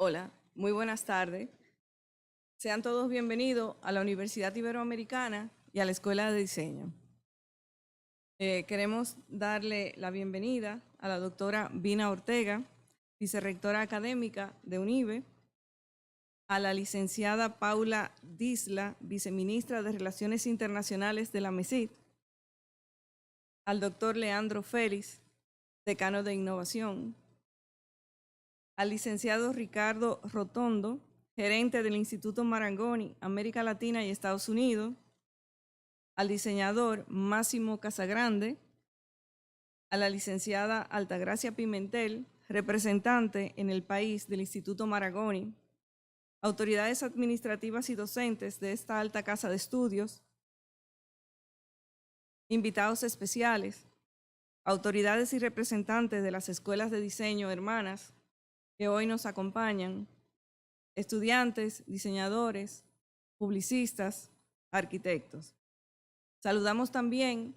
Hola, muy buenas tardes. Sean todos bienvenidos a la Universidad Iberoamericana y a la Escuela de Diseño. Queremos darle la bienvenida a la doctora Vina Ortega, vicerrectora académica de UNIBE, a la licenciada Paula Disla, viceministra de Relaciones Internacionales de la MESID, al doctor Leandro Félix, decano de Innovación, al licenciado Ricardo Rotondo, gerente del Instituto Marangoni, América Latina y Estados Unidos, al diseñador Máximo Casagrande, a la licenciada Altagracia Pimentel, representante en el país del Instituto Marangoni, autoridades administrativas y docentes de esta alta casa de estudios, invitados especiales, autoridades y representantes de las escuelas de diseño hermanas que hoy nos acompañan, estudiantes, diseñadores, publicistas, arquitectos. Saludamos también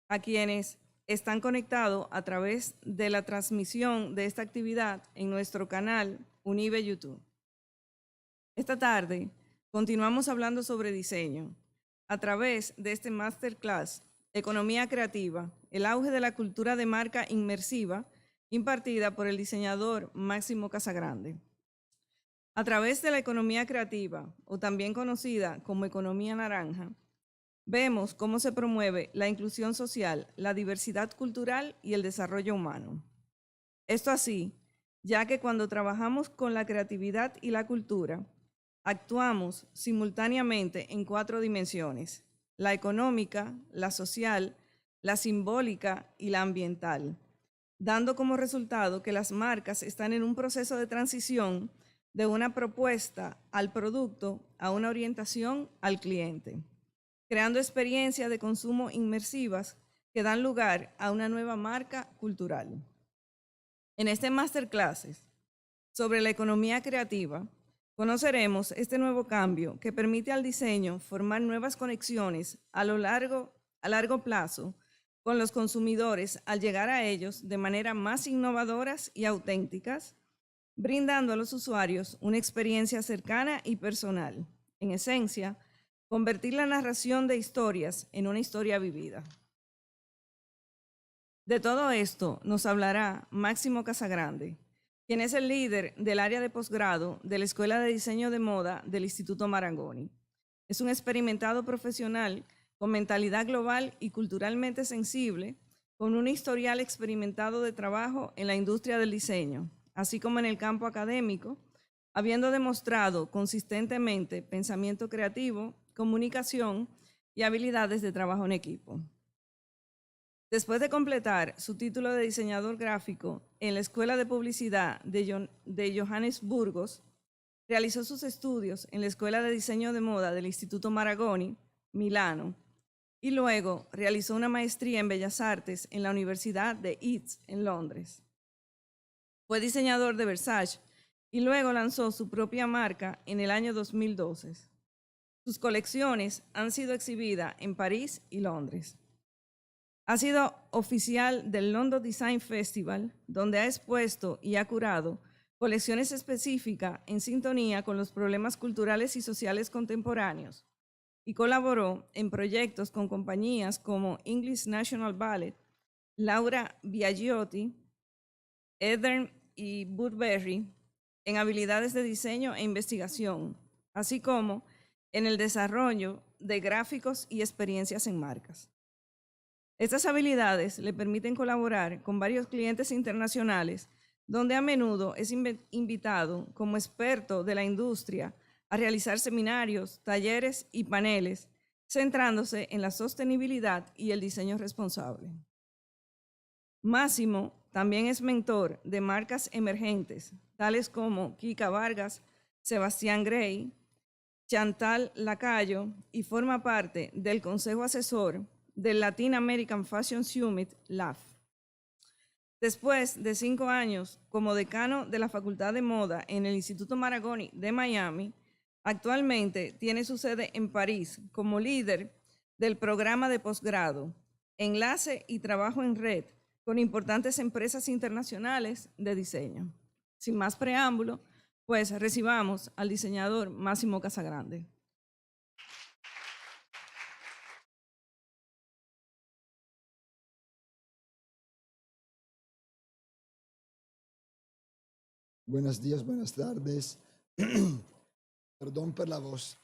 a quienes están conectados a través de la transmisión de esta actividad en nuestro canal UNIBE YouTube. Esta tarde continuamos hablando sobre diseño a través de este masterclass Economía Creativa, el auge de la cultura de marca inmersiva, impartida por el diseñador Máximo Casagrande. A través de la economía creativa, o también conocida como economía naranja, vemos cómo se promueve la inclusión social, la diversidad cultural y el desarrollo humano. Esto así, ya que cuando trabajamos con la creatividad y la cultura, actuamos simultáneamente en 4 dimensiones: la económica, la social, la simbólica y la ambiental, dando como resultado que las marcas están en un proceso de transición de una propuesta al producto a una orientación al cliente, creando experiencias de consumo inmersivas que dan lugar a una nueva marca cultural. En este masterclass sobre la economía creativa, conoceremos este nuevo cambio que permite al diseño formar nuevas conexiones a largo plazo con los consumidores al llegar a ellos de manera más innovadoras y auténticas, brindando a los usuarios una experiencia cercana y personal. En esencia, convertir la narración de historias en una historia vivida. De todo esto nos hablará Máximo Casagrande, quien es el líder del área de posgrado de la Escuela de Diseño de Moda del Instituto Marangoni. Es un experimentado profesional con mentalidad global y culturalmente sensible, con un historial experimentado de trabajo en la industria del diseño, así como en el campo académico, habiendo demostrado consistentemente pensamiento creativo, comunicación y habilidades de trabajo en equipo. Después de completar su título de diseñador gráfico en la Escuela de Publicidad de Johannesburgo, realizó sus estudios en la Escuela de Diseño de Moda del Instituto Marangoni, Milano, y luego realizó una maestría en Bellas Artes en la Universidad de Leeds, en Londres. Fue diseñador de Versace y luego lanzó su propia marca en el año 2012. Sus colecciones han sido exhibidas en París y Londres. Ha sido oficial del London Design Festival, donde ha expuesto y ha curado colecciones específicas en sintonía con los problemas culturales y sociales contemporáneos, y colaboró en proyectos con compañías como English National Ballet, Laura Biagiotti, Eden y Burberry en habilidades de diseño e investigación, así como en el desarrollo de gráficos y experiencias en marcas. Estas habilidades le permiten colaborar con varios clientes internacionales, donde a menudo es invitado como experto de la industria a realizar seminarios, talleres y paneles, centrándose en la sostenibilidad y el diseño responsable. Máximo también es mentor de marcas emergentes, tales como Kika Vargas, Sebastián Grey, Chantal Lacayo, y forma parte del consejo asesor del Latin American Fashion Summit, LAF. Después de 5 años como decano de la Facultad de Moda en el Instituto Marangoni de Miami, actualmente tiene su sede en París como líder del programa de posgrado, enlace y trabajo en red con importantes empresas internacionales de diseño. Sin más preámbulo, Pues recibamos al diseñador Máximo Casagrande. Buenos días, buenas tardes. Perdón por la voz.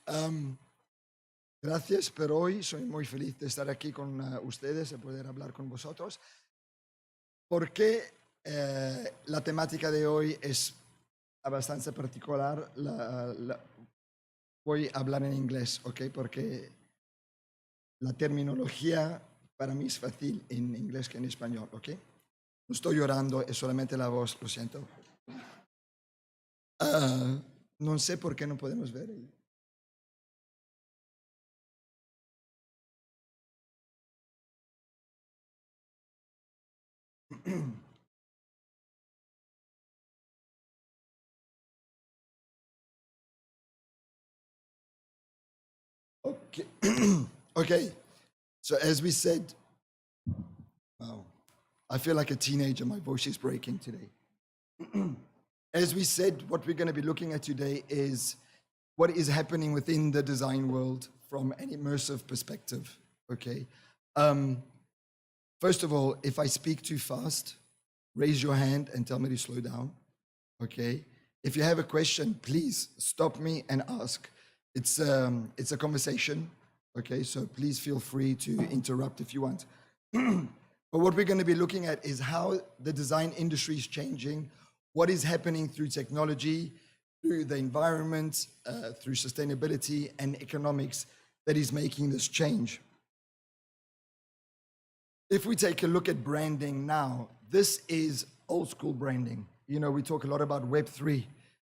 Gracias por hoy. Soy muy feliz de estar aquí con ustedes y poder hablar con vosotros. Porque la temática de hoy es bastante particular. Voy a hablar en inglés, ¿ok? Porque la terminología para mí es fácil en inglés que en español, ¿ok? No estoy llorando, es solamente la voz, lo siento. No sé por qué no podemos ver. Okay. Okay. So as we said, wow, I feel like a teenager. My voice is breaking today. As we said, what we're going to be looking at today is what is happening within the design world from an immersive perspective. Okay. First of all, if I speak too fast, raise your hand and tell me to slow down. Okay. If you have a question, please stop me and ask. It's a conversation. Okay. So please feel free to interrupt if you want. But what we're going to be looking at is how the design industry is changing, what is happening through technology, through the environment, through sustainability and economics that is making this change. If we take a look at branding now, this is old school branding. You know, we talk a lot about Web3,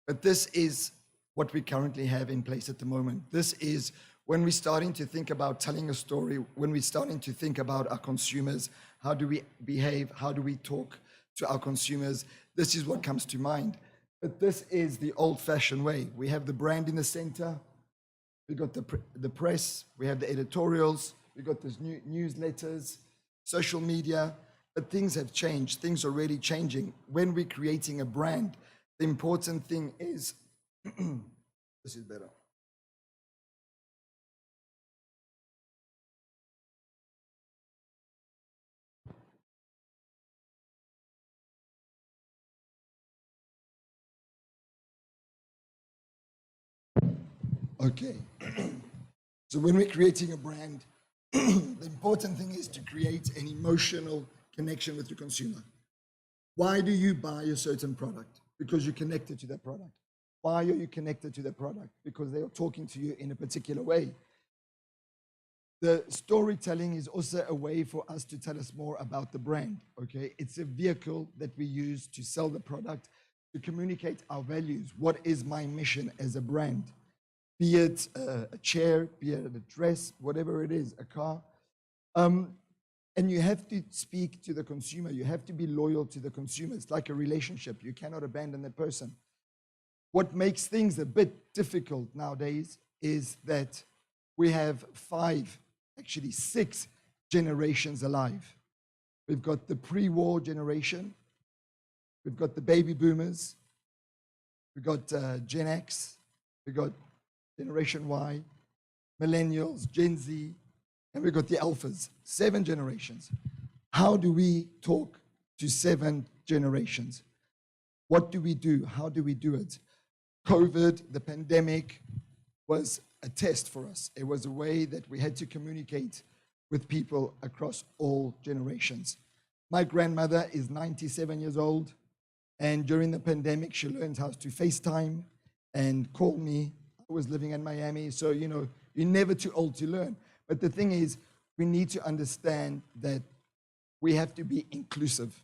but this is what we currently have in place at the moment. This is when we're starting to think about telling a story, when we're starting to think about our consumers, how do we behave, how do we talk to our consumers, this is what comes to mind. But this is the old-fashioned way. We have the brand in the center, we got the press, we have the editorials, we got these newsletters, social media, but things have changed. Things are already changing. When we're creating a brand, the important thing is, this is better. Okay. So when we're creating a brand, the important thing is to create an emotional connection with your consumer. Why do you buy a certain product? Because you're connected to that product. Why are you connected to that product? Because they are talking to you in a particular way. The storytelling is also a way for us to tell us more about the brand, okay? It's a vehicle that we use to sell the product, to communicate our values. What is my mission as a brand? Be it a chair, be it a dress, whatever it is, a car. And you have to speak to the consumer. You have to be loyal to the consumer. It's like a relationship. You cannot abandon that person. What makes things a bit difficult nowadays is that we have 5, actually 6 generations alive. We've got the pre-war generation. We've got the baby boomers. We've got Gen X. We've got Generation Y, millennials, Gen Z, and we've got the alphas, 7 generations. How do we talk to 7 generations? What do we do? How do we do it? COVID, the pandemic, was a test for us. It was a way that we had to communicate with people across all generations. My grandmother is 97 years old, and during the pandemic, she learned how to FaceTime and call me. I was living in Miami, so, you know, you're never too old to learn. But the thing is, we need to understand that we have to be inclusive.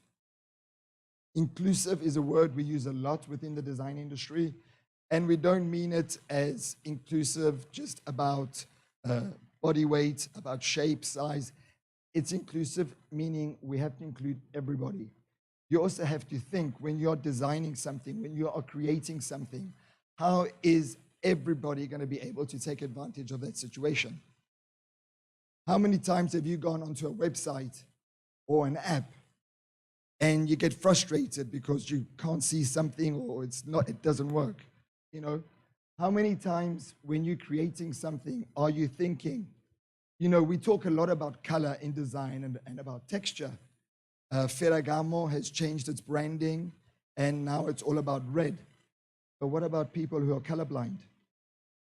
Inclusive is a word we use a lot within the design industry, and we don't mean it as inclusive just about body weight, about shape, size. It's inclusive, meaning we have to include everybody. You also have to think when you're designing something, when you are creating something, how is everybody going to be able to take advantage of that situation? How many times have you gone onto a website or an app and you get frustrated because you can't see something or it doesn't work? You know, how many times when you're creating something are you thinking, you know, we talk a lot about color in design and about texture. Ferragamo has changed its branding and now it's all about red. But what about people who are colorblind?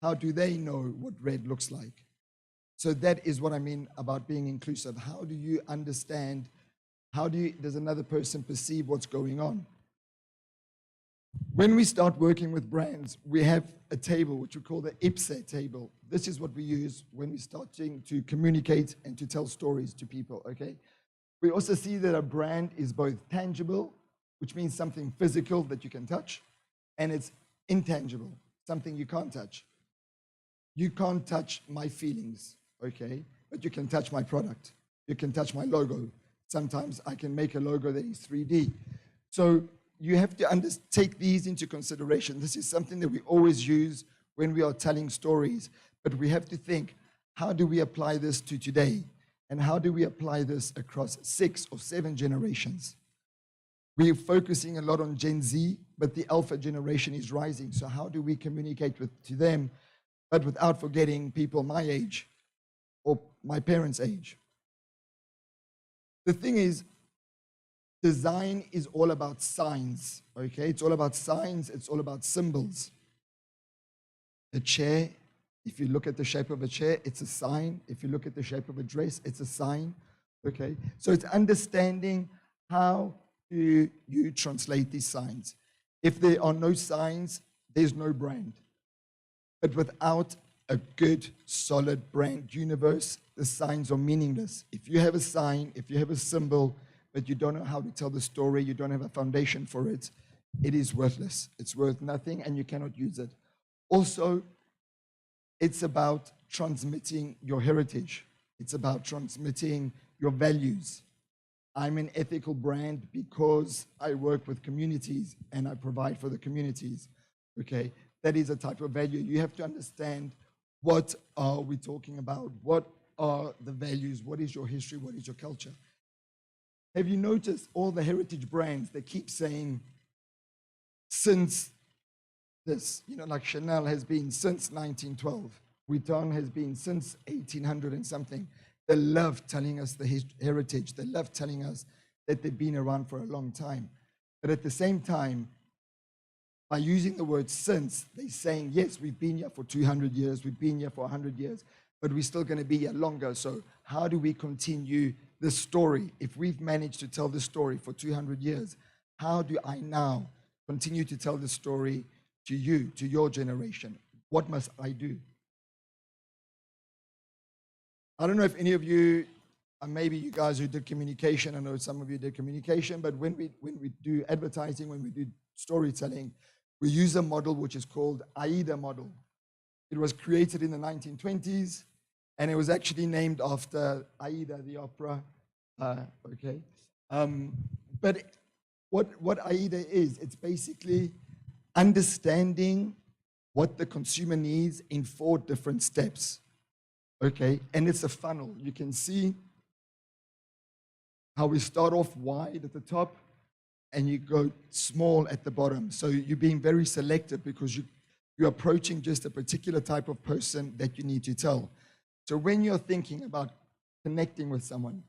How do they know what red looks like? So that is what I mean about being inclusive. How do you understand? Does another person perceive what's going on? When we start working with brands, we have a table which we call the IPSE table. This is what we use when we're starting to communicate and to tell stories to people, okay? We also see that a brand is both tangible, which means something physical that you can touch, and it's intangible, something you can't touch. You can't touch my feelings, okay? But you can touch my product. You can touch my logo. Sometimes I can make a logo that is 3D. So you have to take these into consideration. This is something that we always use when we are telling stories, but we have to think, how do we apply this to today? And how do we apply this across 6 or 7 generations? We're focusing a lot on Gen Z, but the Alpha generation is rising. So how do we communicate to them, but without forgetting people my age or my parents' age? The thing is, design is all about signs, okay? It's all about signs, it's all about symbols. A chair, if you look at the shape of a chair, it's a sign. If you look at the shape of a dress, it's a sign, okay? So it's understanding how do you translate these signs. If there are no signs, there's no brand. But without a good, solid brand universe, the signs are meaningless. If you have a sign, if you have a symbol, but you don't know how to tell the story, you don't have a foundation for it, it is worthless. It's worth nothing and you cannot use it. Also, it's about transmitting your heritage. It's about transmitting your values. I'm an ethical brand because I work with communities and I provide for the communities, okay? That is a type of value. You have to understand, what are we talking about? What are the values? What is your history? What is your culture? Have you noticed all the heritage brands that keep saying, since this, you know, like Chanel has been since 1912, Vuitton has been since 1800 and something. They love telling us the heritage. They love telling us that they've been around for a long time. But at the same time, by using the word since, they're saying, yes, we've been here for 200 years, we've been here for 100 years, but we're still going to be here longer. So how do we continue this story? If we've managed to tell this story for 200 years, how do I now continue to tell this story to you, to your generation? What must I do? I don't know if any of you, maybe you guys who did communication, I know some of you did communication, but when we do advertising, when we do storytelling, we use a model which is called AIDA model. It was created in the 1920s, and it was actually named after Aida, the opera. Okay, but what AIDA is, it's basically understanding what the consumer needs in 4 different steps. Okay, and it's a funnel. You can see how we start off wide at the top and you go small at the bottom. So you're being very selective because you're approaching just a particular type of person that you need to tell. So when you're thinking about connecting with someone,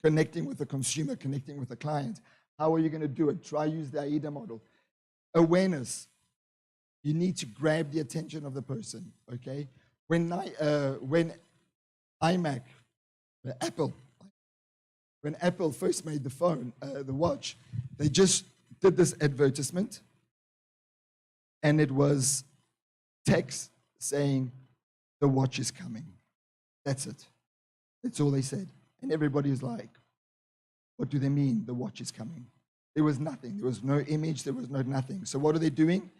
connecting with a consumer, connecting with a client, how are you going to do it? Try use the AIDA model. Awareness. You need to grab the attention of the person, okay? When iMac, when Apple first made the phone, the watch, they just did this advertisement, and it was text saying, the watch is coming. That's it. That's all they said. And everybody is like, what do they mean, the watch is coming? There was nothing. There was no image. There was no nothing. So what are they doing?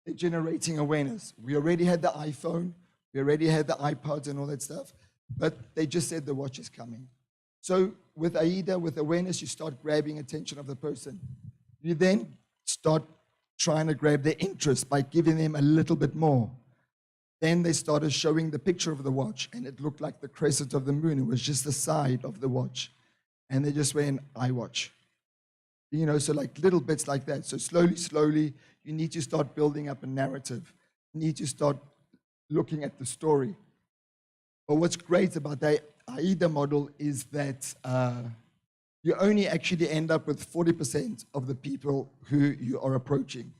They're generating awareness. We already had the iPhone. We already had the iPods and all that stuff. But they just said the watch is coming. So with AIDA, with awareness, you start grabbing attention of the person. You then start trying to grab their interest by giving them a little bit more. Then they started showing the picture of the watch, and it looked like the crescent of the moon. It was just the side of the watch. And they just went, iWatch. You know, so like little bits like that. So slowly, slowly, you need to start building up a narrative. You need to start looking at the story. But what's great about the AIDA model is that you only actually end up with 40% of the people who you are approaching.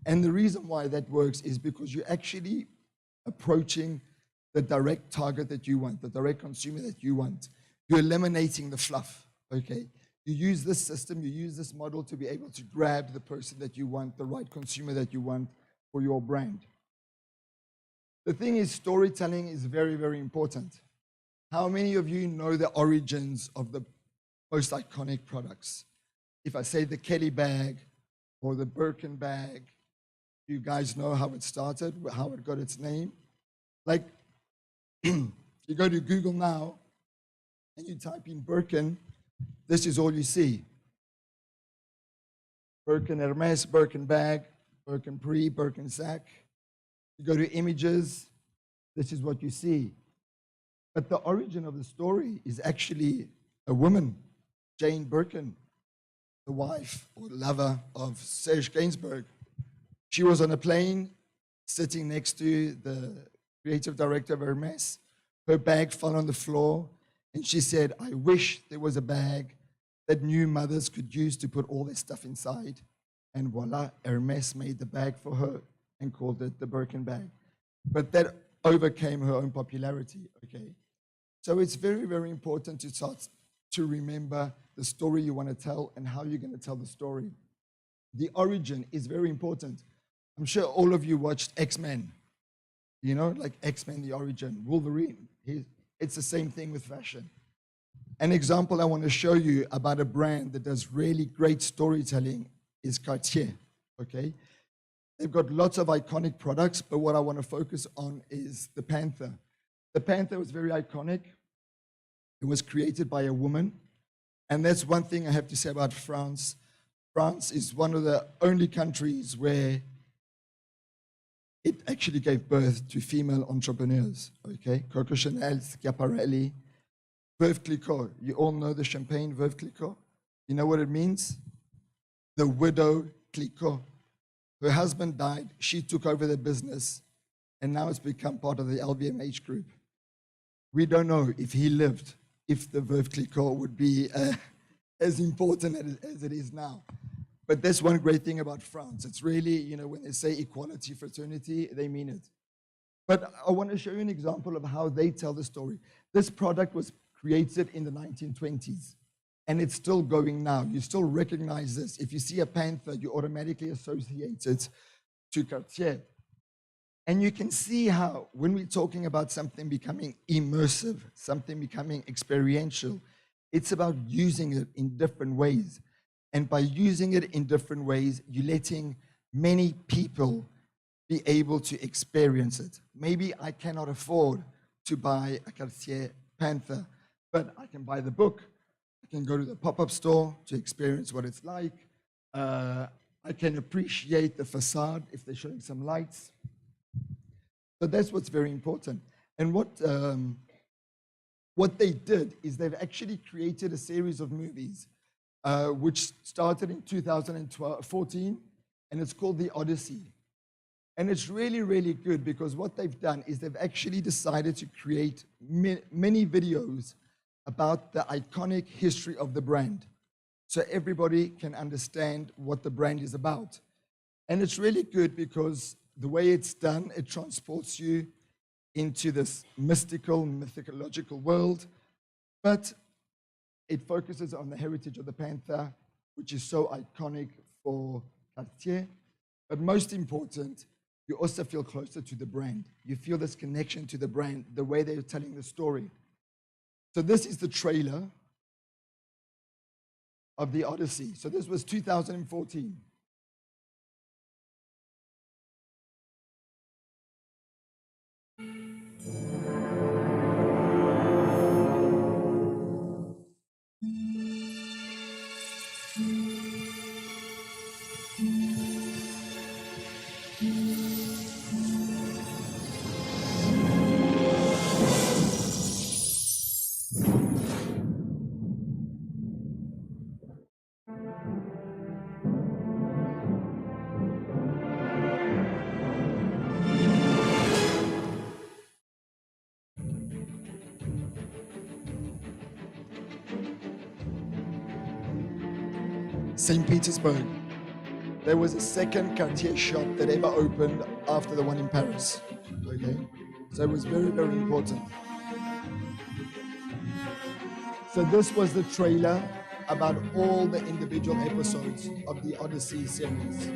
And the reason why that works is because you're actually approaching the direct target that you want, the direct consumer that you want. You're eliminating the fluff, okay? You use this system, you use this model to be able to grab the person that you want, the right consumer that you want for your brand. The thing is, storytelling is very, very important. How many of you know the origins of the most iconic products? If I say the Kelly bag or the Birkin bag, you guys know how it started, how it got its name? Like, you go to Google now and you type in Birkin, this is all you see. Birkin Hermes, Birkin bag, Birkin Pre, Birkin sack. You go to images, this is what you see. But the origin of the story is actually a woman, Jane Birkin, the wife or lover of Serge Gainsbourg. She was on a plane sitting next to the creative director of Hermes. Her bag fell on the floor, and she said, I wish there was a bag that new mothers could use to put all their stuff inside. And voila, Hermes made the bag for her and called it the Birkin bag. But that overcame her own popularity, okay? So it's very, very important to start to remember the story you want to tell and how you're going to tell the story. The origin is very important. I'm sure all of you watched X-Men, you know, like X-Men, the origin, Wolverine. It's the same thing with fashion. An example I want to show you about a brand that does really great storytelling is Cartier, okay? They've got lots of iconic products, but what I want to focus on is the Panther. The Panther was very iconic. It was created by a woman. And that's one thing I have to say about France. France is one of the only countries where it actually gave birth to female entrepreneurs, okay? Coco Chanel, Schiaparelli, Veuve Clicquot. You all know the champagne Veuve Clicquot? You know what it means? The widow Clicquot. Her husband died, she took over the business, and now it's become part of the LVMH group. We don't know if he lived, if the Veuve Clicquot would be as important as it is now. But that's one great thing about France. It's really, you know, when they say equality, fraternity, they mean it. But I want to show you an example of how they tell the story. This product was created in the 1920s, and it's still going now. You still recognize this. If you see a panther, you automatically associate it to Cartier. And you can see how, when we're talking about something becoming immersive, something becoming experiential, it's about using it in different ways. And by using it in different ways, you're letting many people be able to experience it. Maybe I cannot afford to buy a Cartier Panther, but I can buy the book. I can go to the pop-up store to experience what it's like. I can appreciate the facade if they're showing some lights. So that's what's very important. And what they did is they've actually created a series of movies which started in 2014, and it's called The Odyssey. And it's really, really good because what they've done is they've actually decided to create many videos about the iconic history of the brand, so everybody can understand what the brand is about. And it's really good because the way it's done, it transports you into this mystical, mythological world, but it focuses on the heritage of the Panther, which is so iconic for Cartier. But most important, you also feel closer to the brand. You feel this connection to the brand, the way they're telling the story. So this is the trailer of The Odyssey. So this was 2014. St. Petersburg. There was a second Cartier shop that ever opened after the one in Paris. Okay, so it was very, very important. So this was the trailer about all the individual episodes of the Odyssey series.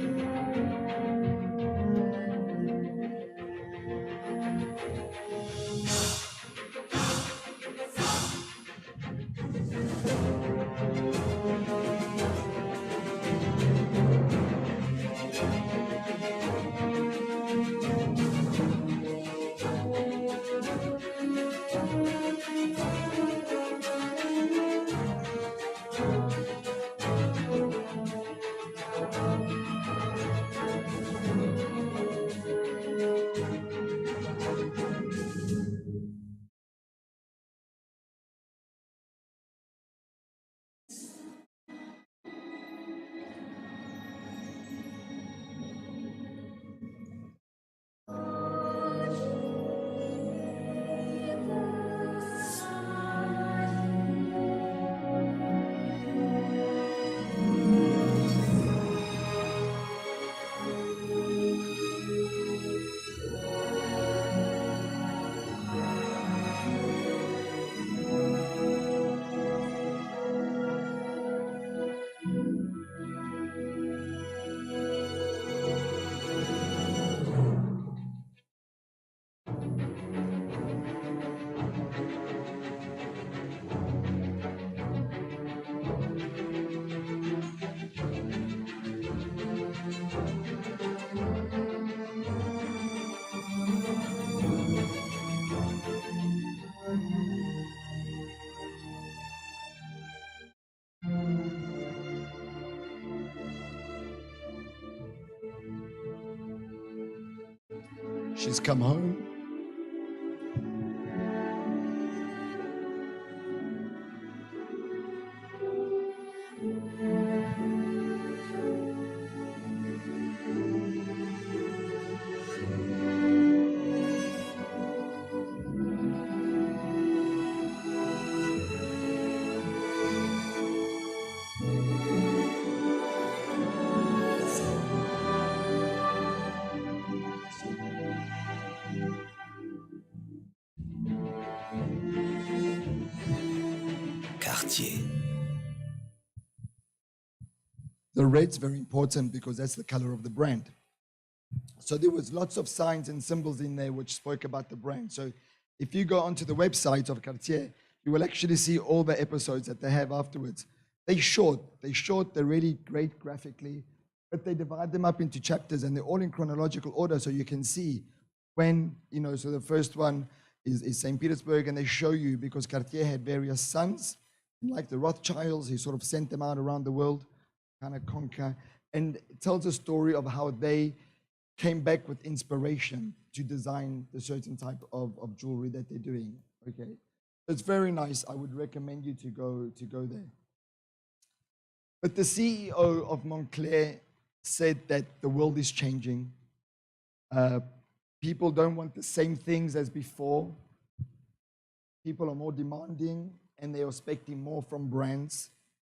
She's come home. Cartier. The red's very important because that's the color of the brand. So there was lots of signs and symbols in there which spoke about the brand. So if you go onto the website of Cartier, you will actually see all the episodes that they have afterwards. They're short, they're really great graphically, but they divide them up into chapters and they're all in chronological order so you can see when, so the first one is St. Petersburg, and they show you because Cartier had various sons, like the Rothschilds, he sort of sent them out around the world, kind of conquer, and it tells a story of how they came back with inspiration to design the certain type of jewelry that they're doing. Okay, it's very nice. I would recommend you to go there. But the CEO of Montclair said that the world is changing. People don't want the same things as before. People are more demanding and they are expecting more from brands.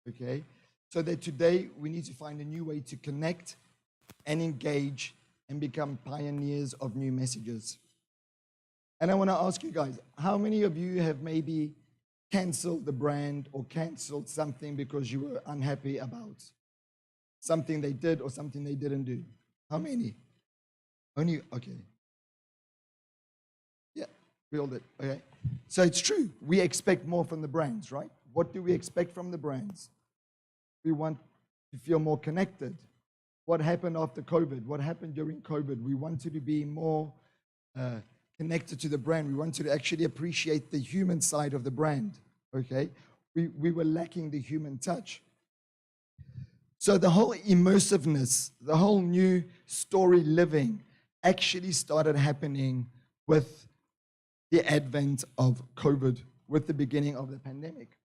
Okay, so that today we need to find a new way to connect and engage and become pioneers of new messages. And I want to ask you guys, how many of you have maybe canceled the brand or canceled something because you were unhappy about something they did or something they didn't do? How many? Only, okay. Yeah, we all did, okay. So it's true, we expect more from the brands, right? What do we expect from the brands? We want to feel more connected. What happened after COVID? What happened during COVID? We wanted to be more connected to the brand. We wanted to actually appreciate the human side of the brand, okay? We were lacking the human touch. So the whole immersiveness, the whole new story living actually started happening with the advent of COVID, with the beginning of the pandemic.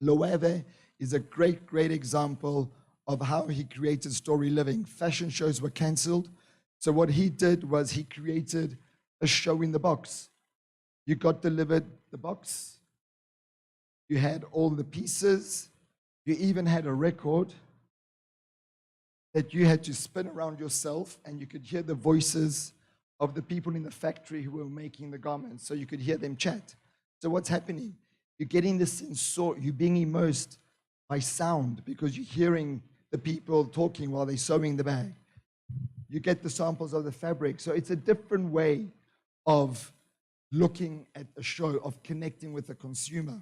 Loewe is a great, great example of how he created story living. Fashion shows were canceled. So what he did was he created a show in the box. You got delivered the box. You had all the pieces. You even had a record. that you had to spin around yourself and you could hear the voices of the people in the factory who were making the garments. So you could hear them chat. So what's happening? You're getting this you're being immersed by sound because you're hearing the people talking while they're sewing the bag. You get the samples of the fabric. So it's a different way of looking at a show, of connecting with the consumer.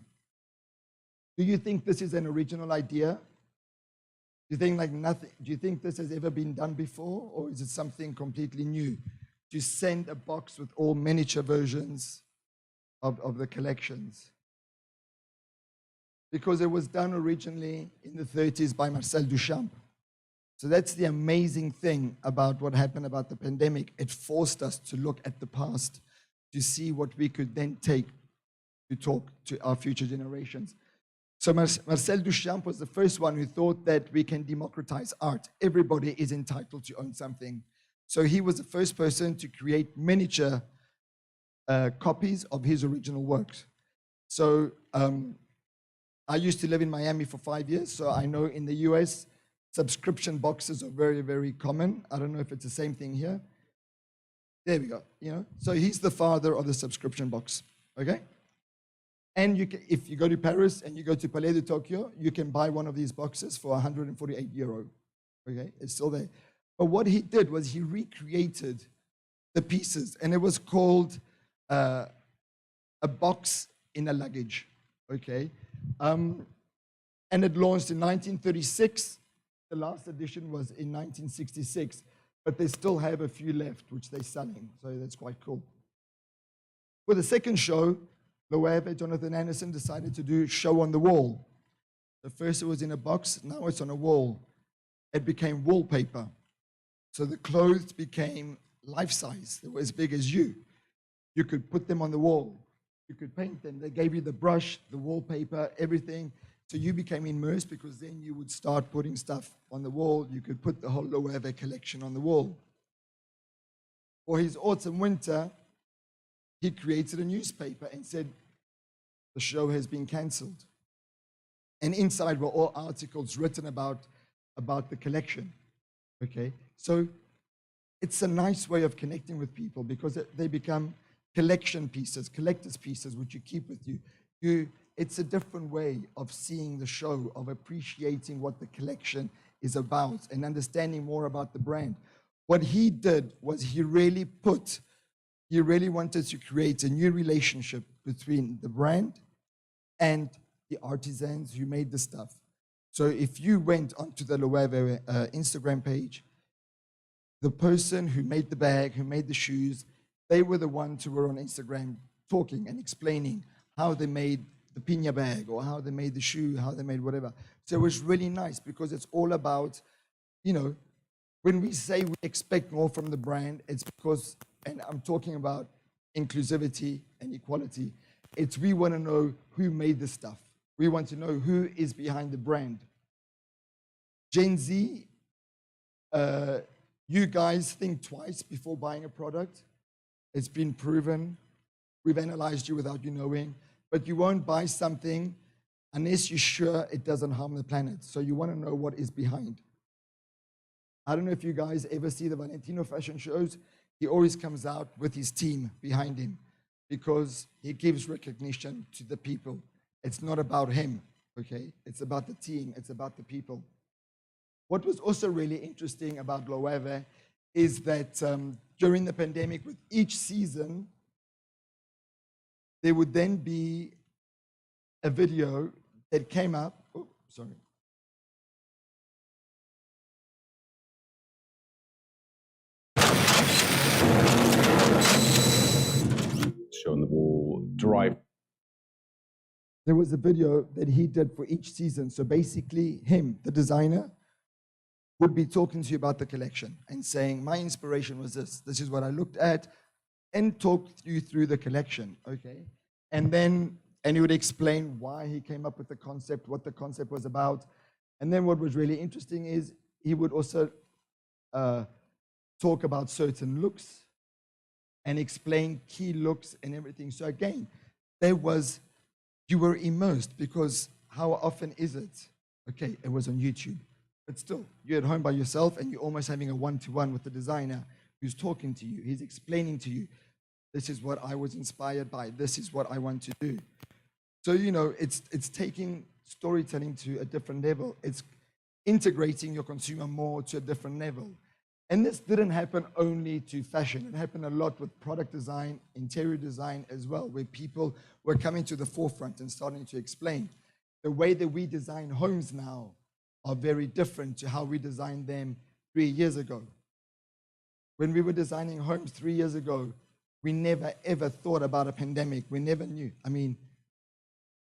Do you think this is an original idea? Do you think do you think this has ever been done before, or is it something completely new? To send a box with all miniature versions of the collections? Because it was done originally in the 30s by Marcel Duchamp. So that's the amazing thing about what happened about the pandemic. It forced us to look at the past to see what we could then take to talk to our future generations. So Marcel Duchamp was the first one who thought that we can democratize art. Everybody is entitled to own something. So he was the first person to create miniature copies of his original works. So I used to live in Miami for 5 years, so I know in the US, subscription boxes are very, very common. I don't know if it's the same thing here. There we go, So he's the father of the subscription box, okay? And if you go to Paris and you go to Palais de Tokyo, you can buy one of these boxes for 148 euro, okay? It's still there. But what he did was he recreated the pieces, and it was called a box in a luggage, okay? And it launched in 1936. The last edition was in 1966, but they still have a few left, which they're selling, so that's quite cool. For the second show, Loewe, Jonathan Anderson decided to do show on the wall. The first it was in a box, now it's on a wall. It became wallpaper. So the clothes became life-size. They were as big as you. You could put them on the wall. You could paint them. They gave you the brush, the wallpaper, everything. So you became immersed because then you would start putting stuff on the wall. You could put the whole Loewe collection on the wall. For his autumn-winter, he created a newspaper and said, the show has been cancelled. And inside were all articles written about the collection, okay? So it's a nice way of connecting with people because they become collection pieces, collector's pieces, which you keep with you. It's a different way of seeing the show, of appreciating what the collection is about and understanding more about the brand. What he did was he really wanted to create a new relationship between the brand and the artisans who made the stuff. So if you went onto the Loewe Instagram page, the person who made the bag, who made the shoes, they were the ones who were on Instagram talking and explaining how they made the piña bag or how they made the shoe, how they made whatever. So it was really nice because it's all about, when we say we expect more from the brand, it's because, and I'm talking about inclusivity and equality, it's we want to know who made the stuff. We want to know who is behind the brand. Gen Z, you guys think twice before buying a product. It's been proven. We've analyzed you without you knowing. But you won't buy something unless you're sure it doesn't harm the planet. So you want to know what is behind. I don't know if you guys ever see the Valentino fashion shows. He always comes out with his team behind him because he gives recognition to the people. It's not about him, okay? It's about the team. It's about the people. What was also really interesting about Loewe is that during the pandemic, with each season, there would then be a video that came up. Oh, sorry. Show on the wall, derived. There was a video that he did for each season. So basically, him, the designer, would be talking to you about the collection and saying, my inspiration was this. This is what I looked at, and talk you through the collection, okay? And he would explain why he came up with the concept, what the concept was about. And then what was really interesting is he would also talk about certain looks and explain key looks and everything. So again, you were immersed because how often is it? Okay, it was on YouTube. But still, you're at home by yourself and you're almost having a one-to-one with the designer who's talking to you. He's explaining to you, this is what I was inspired by. This is what I want to do. So, it's taking storytelling to a different level. It's integrating your consumer more to a different level. And this didn't happen only to fashion. It happened a lot with product design, interior design as well, where people were coming to the forefront and starting to explain. The way that we design homes now are very different to how we designed them 3 years ago. When we were designing homes 3 years ago, we never ever thought about a pandemic. We never knew. I mean,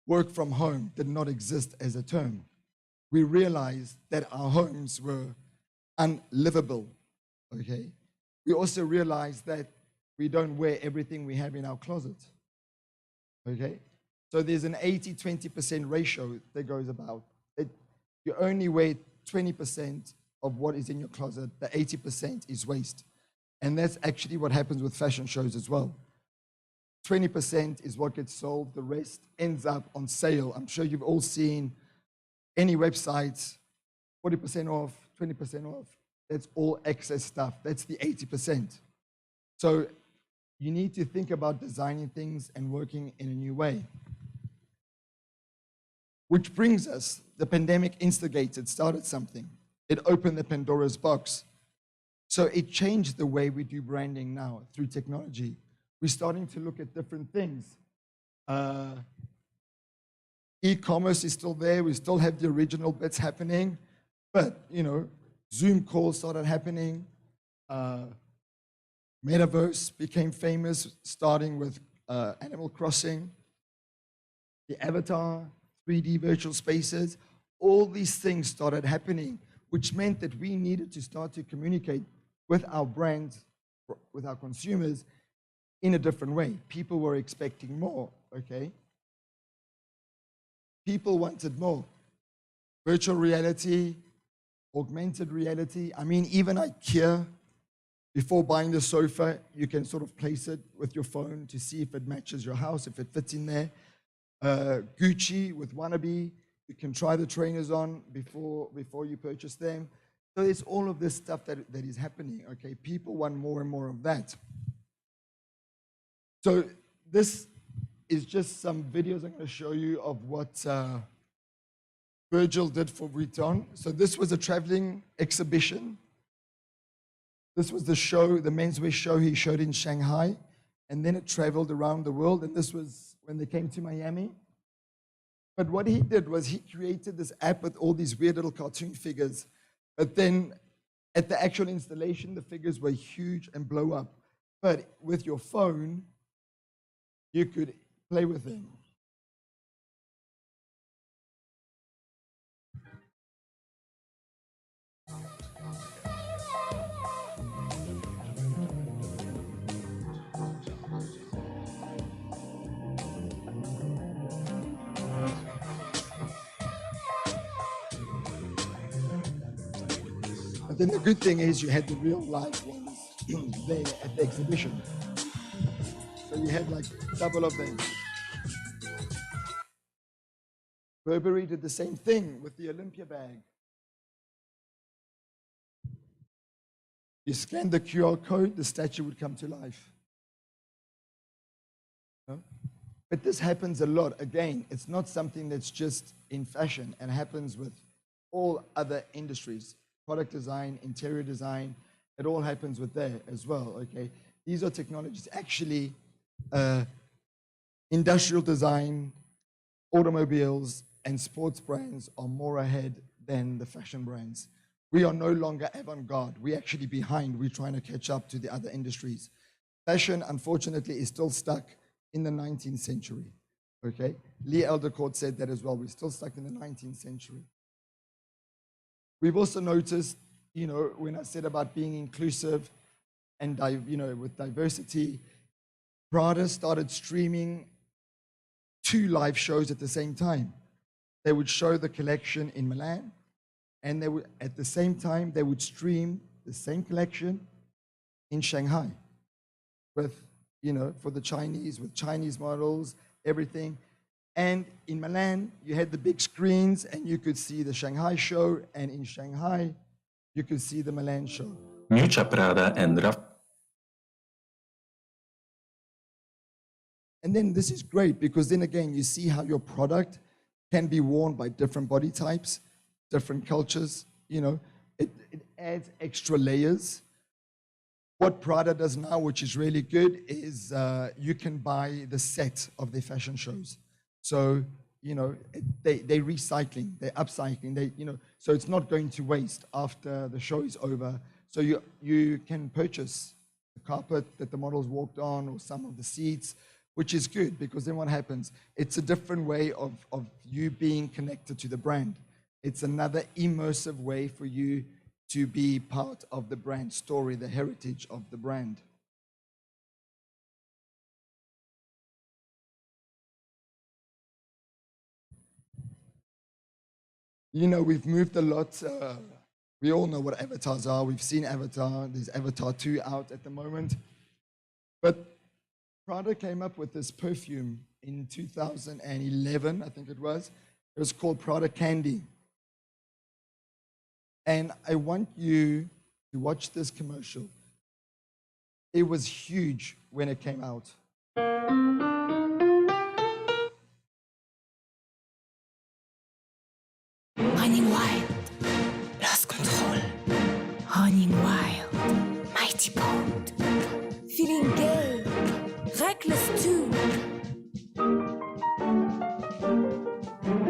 work from home did not exist as a term. We realized that our homes were unlivable, okay? We also realized that we don't wear everything we have in our closet, okay? So there's an 80-20% ratio that goes about. You only wear 20% of what is in your closet. The 80% is waste. And that's actually what happens with fashion shows as well. 20% is what gets sold. The rest ends up on sale. I'm sure you've all seen any websites, 40% off, 20% off. That's all excess stuff. That's the 80%. So you need to think about designing things and working in a new way. Which brings us, the pandemic instigated, started something. It opened the Pandora's box. So it changed the way we do branding now through technology. We're starting to look at different things. E-commerce is still there. We still have the original bits happening. But, Zoom calls started happening. Metaverse became famous, starting with Animal Crossing. The avatar, 3D virtual spaces, all these things started happening, which meant that we needed to start to communicate with our brands, with our consumers, in a different way. People were expecting more, okay? People wanted more. Virtual reality, augmented reality. I mean, even IKEA, before buying the sofa, you can sort of place it with your phone to see if it matches your house, if it fits in there. Gucci with Wannabe, you can try the trainers on before you purchase them. So it's all of this stuff that is happening, okay? People want more and more of that. So this is just some videos I'm going to show you of what Virgil did for Vuitton. So this was a traveling exhibition. This was the show, the menswear show he showed in Shanghai, and then it traveled around the world, and this was when they came to Miami. But what he did was he created this app with all these weird little cartoon figures, but then at the actual installation, the figures were huge and blow up. But with your phone, you could play with them. But then the good thing is you had the real life ones there at the exhibition. So you had like double of them. Burberry did the same thing with the Olympia bag. You scan the QR code, the statue would come to life. No? But this happens a lot. Again, it's not something that's just in fashion, and happens with all other industries. Product design, interior design, it all happens with there as well, okay? These are technologies. Actually, industrial design, automobiles, and sports brands are more ahead than the fashion brands. We are no longer avant-garde. We're actually behind. We're trying to catch up to the other industries. Fashion, unfortunately, is still stuck in the 19th century, okay? Lee Eldercourt said that as well. We're still stuck in the 19th century. We've also noticed, when I said about being inclusive and, with diversity, Prada started streaming 2 live shows at the same time. They would show the collection in Milan, and at the same time, they would stream the same collection in Shanghai with, for the Chinese, with Chinese models, everything. And in Milan, you had the big screens and you could see the Shanghai show, and in Shanghai, you could see the Milan show. Miuccia Prada and And then this is great because then again, you see how your product can be worn by different body types, different cultures, you know, it adds extra layers. What Prada does now, which is really good, is you can buy the set of their fashion shows. So, you know, they're recycling, they're upcycling, so it's not going to waste after the show is over. So you can purchase the carpet that the models walked on or some of the seats, which is good because then what happens? It's a different way of you being connected to the brand. It's another immersive way for you to be part of the brand story, the heritage of the brand. You know, we've moved a lot. We all know what avatars are. We've seen Avatar. There's Avatar 2 out at the moment. But Prada came up with this perfume in 2011, I think it was. It was called Prada Candy. And I want you to watch this commercial. It was huge when it came out. Running wild, lost control. Running wild, mighty bold. Feeling gay, reckless too.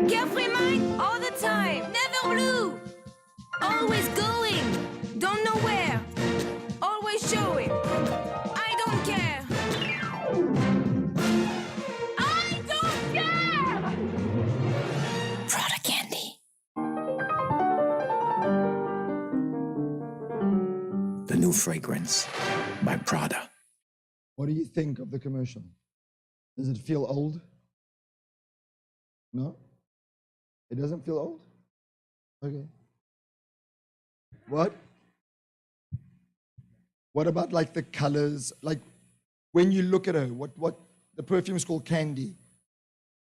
Carefree mind all the time, never blue. Always going, don't know where. Always showing, I don't care. I don't care! Prada Candy. the new fragrance by Prada. What do you think of the commercial? Does it feel old? No? It doesn't feel old? Okay. What? What about like the colors? Like when you look at her, what the perfume is called Candy,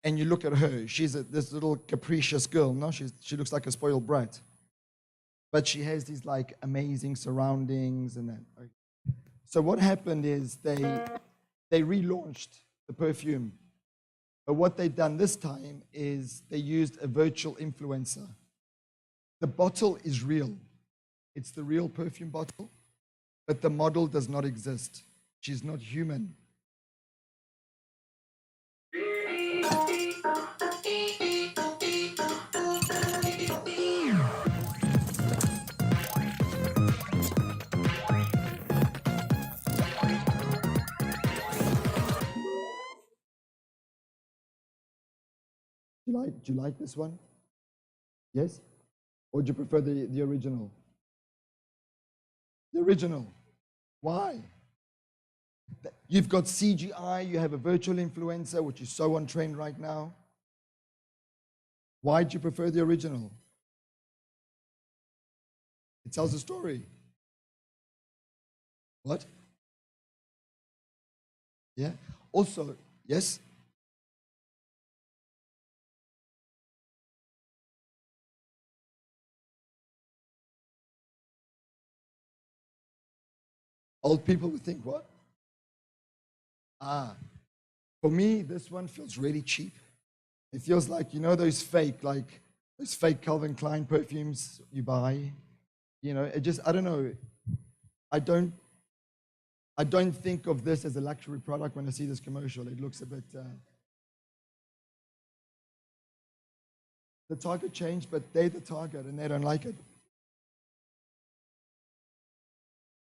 and you look at her, she's this little capricious girl. No, she looks like a spoiled brat, but she has these like amazing surroundings and that. Okay. So what happened is they relaunched the perfume, but what they've done this time is they used a virtual influencer. The bottle is real. It's the real perfume bottle, but the model does not exist. She's not human. Do you like this one? Yes? Or do you prefer the original? The original. Why? You've got CGI, you have a virtual influencer, which is so on trend right now. Why do you prefer the original? It tells a story. What? Yeah. Also, yes? Old people would think what? For me, this one feels really cheap. It feels like, you know, those fake Calvin Klein perfumes you buy. You know, it just, I don't know. I don't think of this as a luxury product when I see this commercial. It looks a bit, the target changed, but they're the target and they don't like it.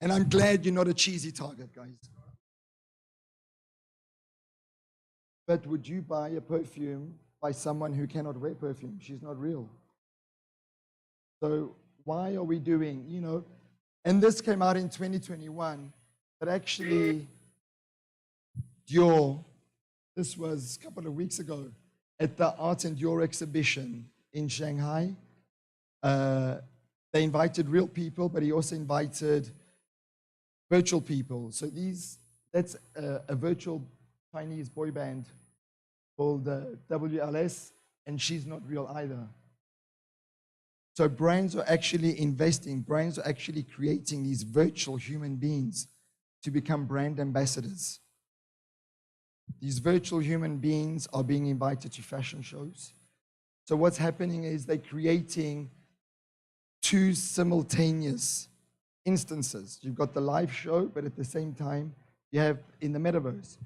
And I'm glad you're not a cheesy target, guys. But would you buy a perfume by someone who cannot wear perfume? She's not real. So why are we doing, you know, and this came out in 2021, but actually Dior, this was a couple of weeks ago at the Art and Dior exhibition in Shanghai. They invited real people, but he also invited virtual people. So that's a virtual Chinese boy band called WLS, and she's not real either. So brands are actually investing, brands are actually creating these virtual human beings to become brand ambassadors. These virtual human beings are being invited to fashion shows. So what's happening is they're creating two simultaneous instances. You've got the live show, but at the same time, you have in the metaverse.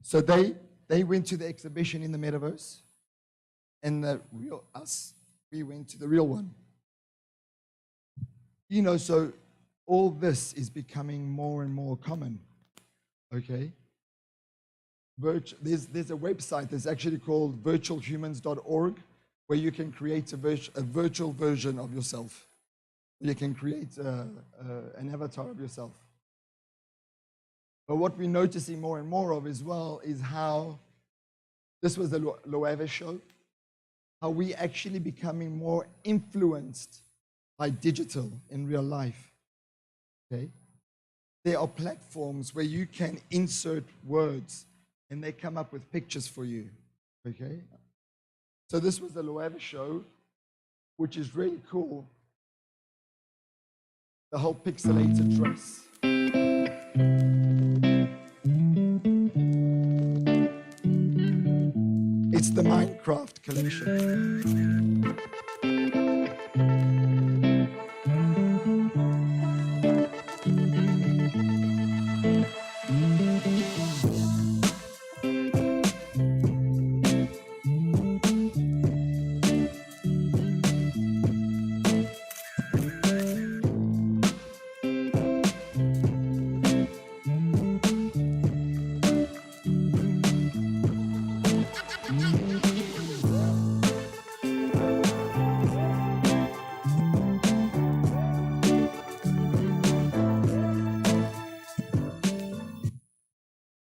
So they went to the exhibition in the metaverse, and the real us, we went to the real one. You know, so all this is becoming more and more common, okay? There's a website that's actually called virtualhumans.org, where you can create a virtual version of yourself. You can create an avatar of yourself. But what we're noticing more and more of as well is how, this was the Loewe show, how we actually becoming more influenced by digital in real life, okay? There are platforms where you can insert words and they come up with pictures for you, okay? So this was the Loewe show, which is really cool. The whole pixelated dress. It's the Minecraft collection.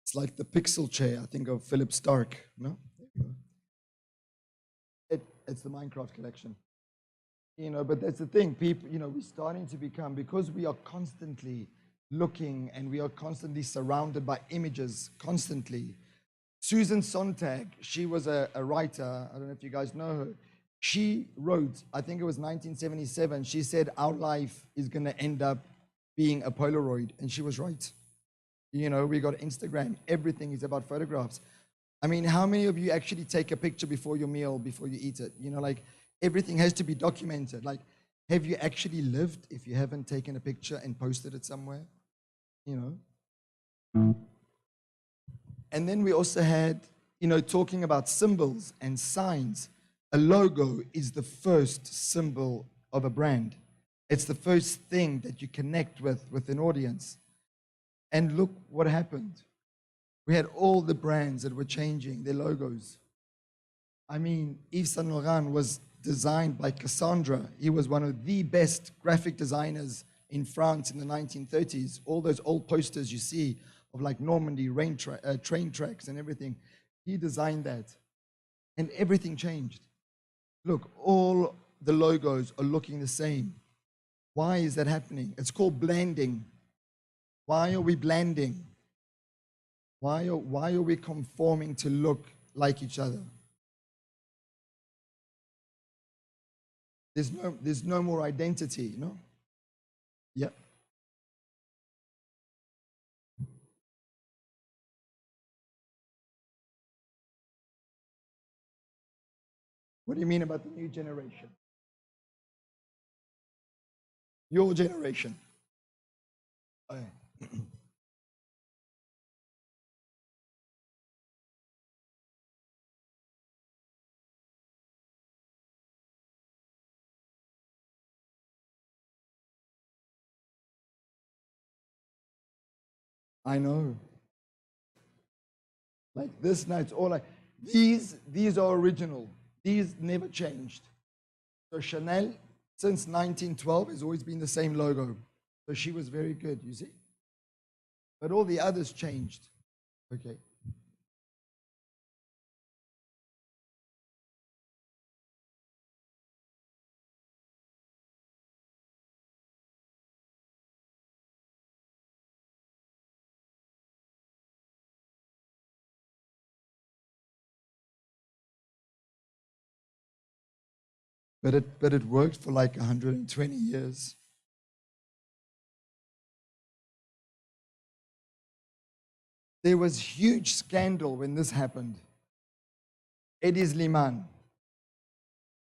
It's like the pixel chair, I think, of Philip Stark, no? It's the Minecraft collection. You know, but that's the thing, people, you know, we're starting to become, because we are constantly looking and we are constantly surrounded by images, constantly. Susan Sontag, she was a writer, I don't know if you guys know her. She wrote, I think it was 1977, she said, our life is gonna end up being a Polaroid, and she was right. You know, we got Instagram, everything is about photographs. I mean, how many of you actually take a picture before your meal, before you eat it? You know, like, everything has to be documented. Like, have you actually lived if you haven't taken a picture and posted it somewhere? You know? And then we also had, you know, talking about symbols and signs. A logo is the first symbol of a brand. It's the first thing that you connect with an audience. And look what happened. We had all the brands that were changing their logos. I mean, Yves Saint Laurent was designed by Cassandra. He was one of the best graphic designers in France in the 1930s. All those old posters you see of like Normandy, train tracks and everything, he designed that. And everything changed. Look, all the logos are looking the same. Why is that happening? It's called blending. Why are we blending? Why are we conforming to look like each other? There's no more identity, you know? Yeah. What do you mean about the new generation? Your generation. Oh, yeah. I know. Like this now, it's all like, these are original. These never changed. So Chanel, since 1912, has always been the same logo. So she was very good, you see? But all the others changed. Okay. but it worked for like 120 years. There was huge scandal when this happened. Eddie Slimane,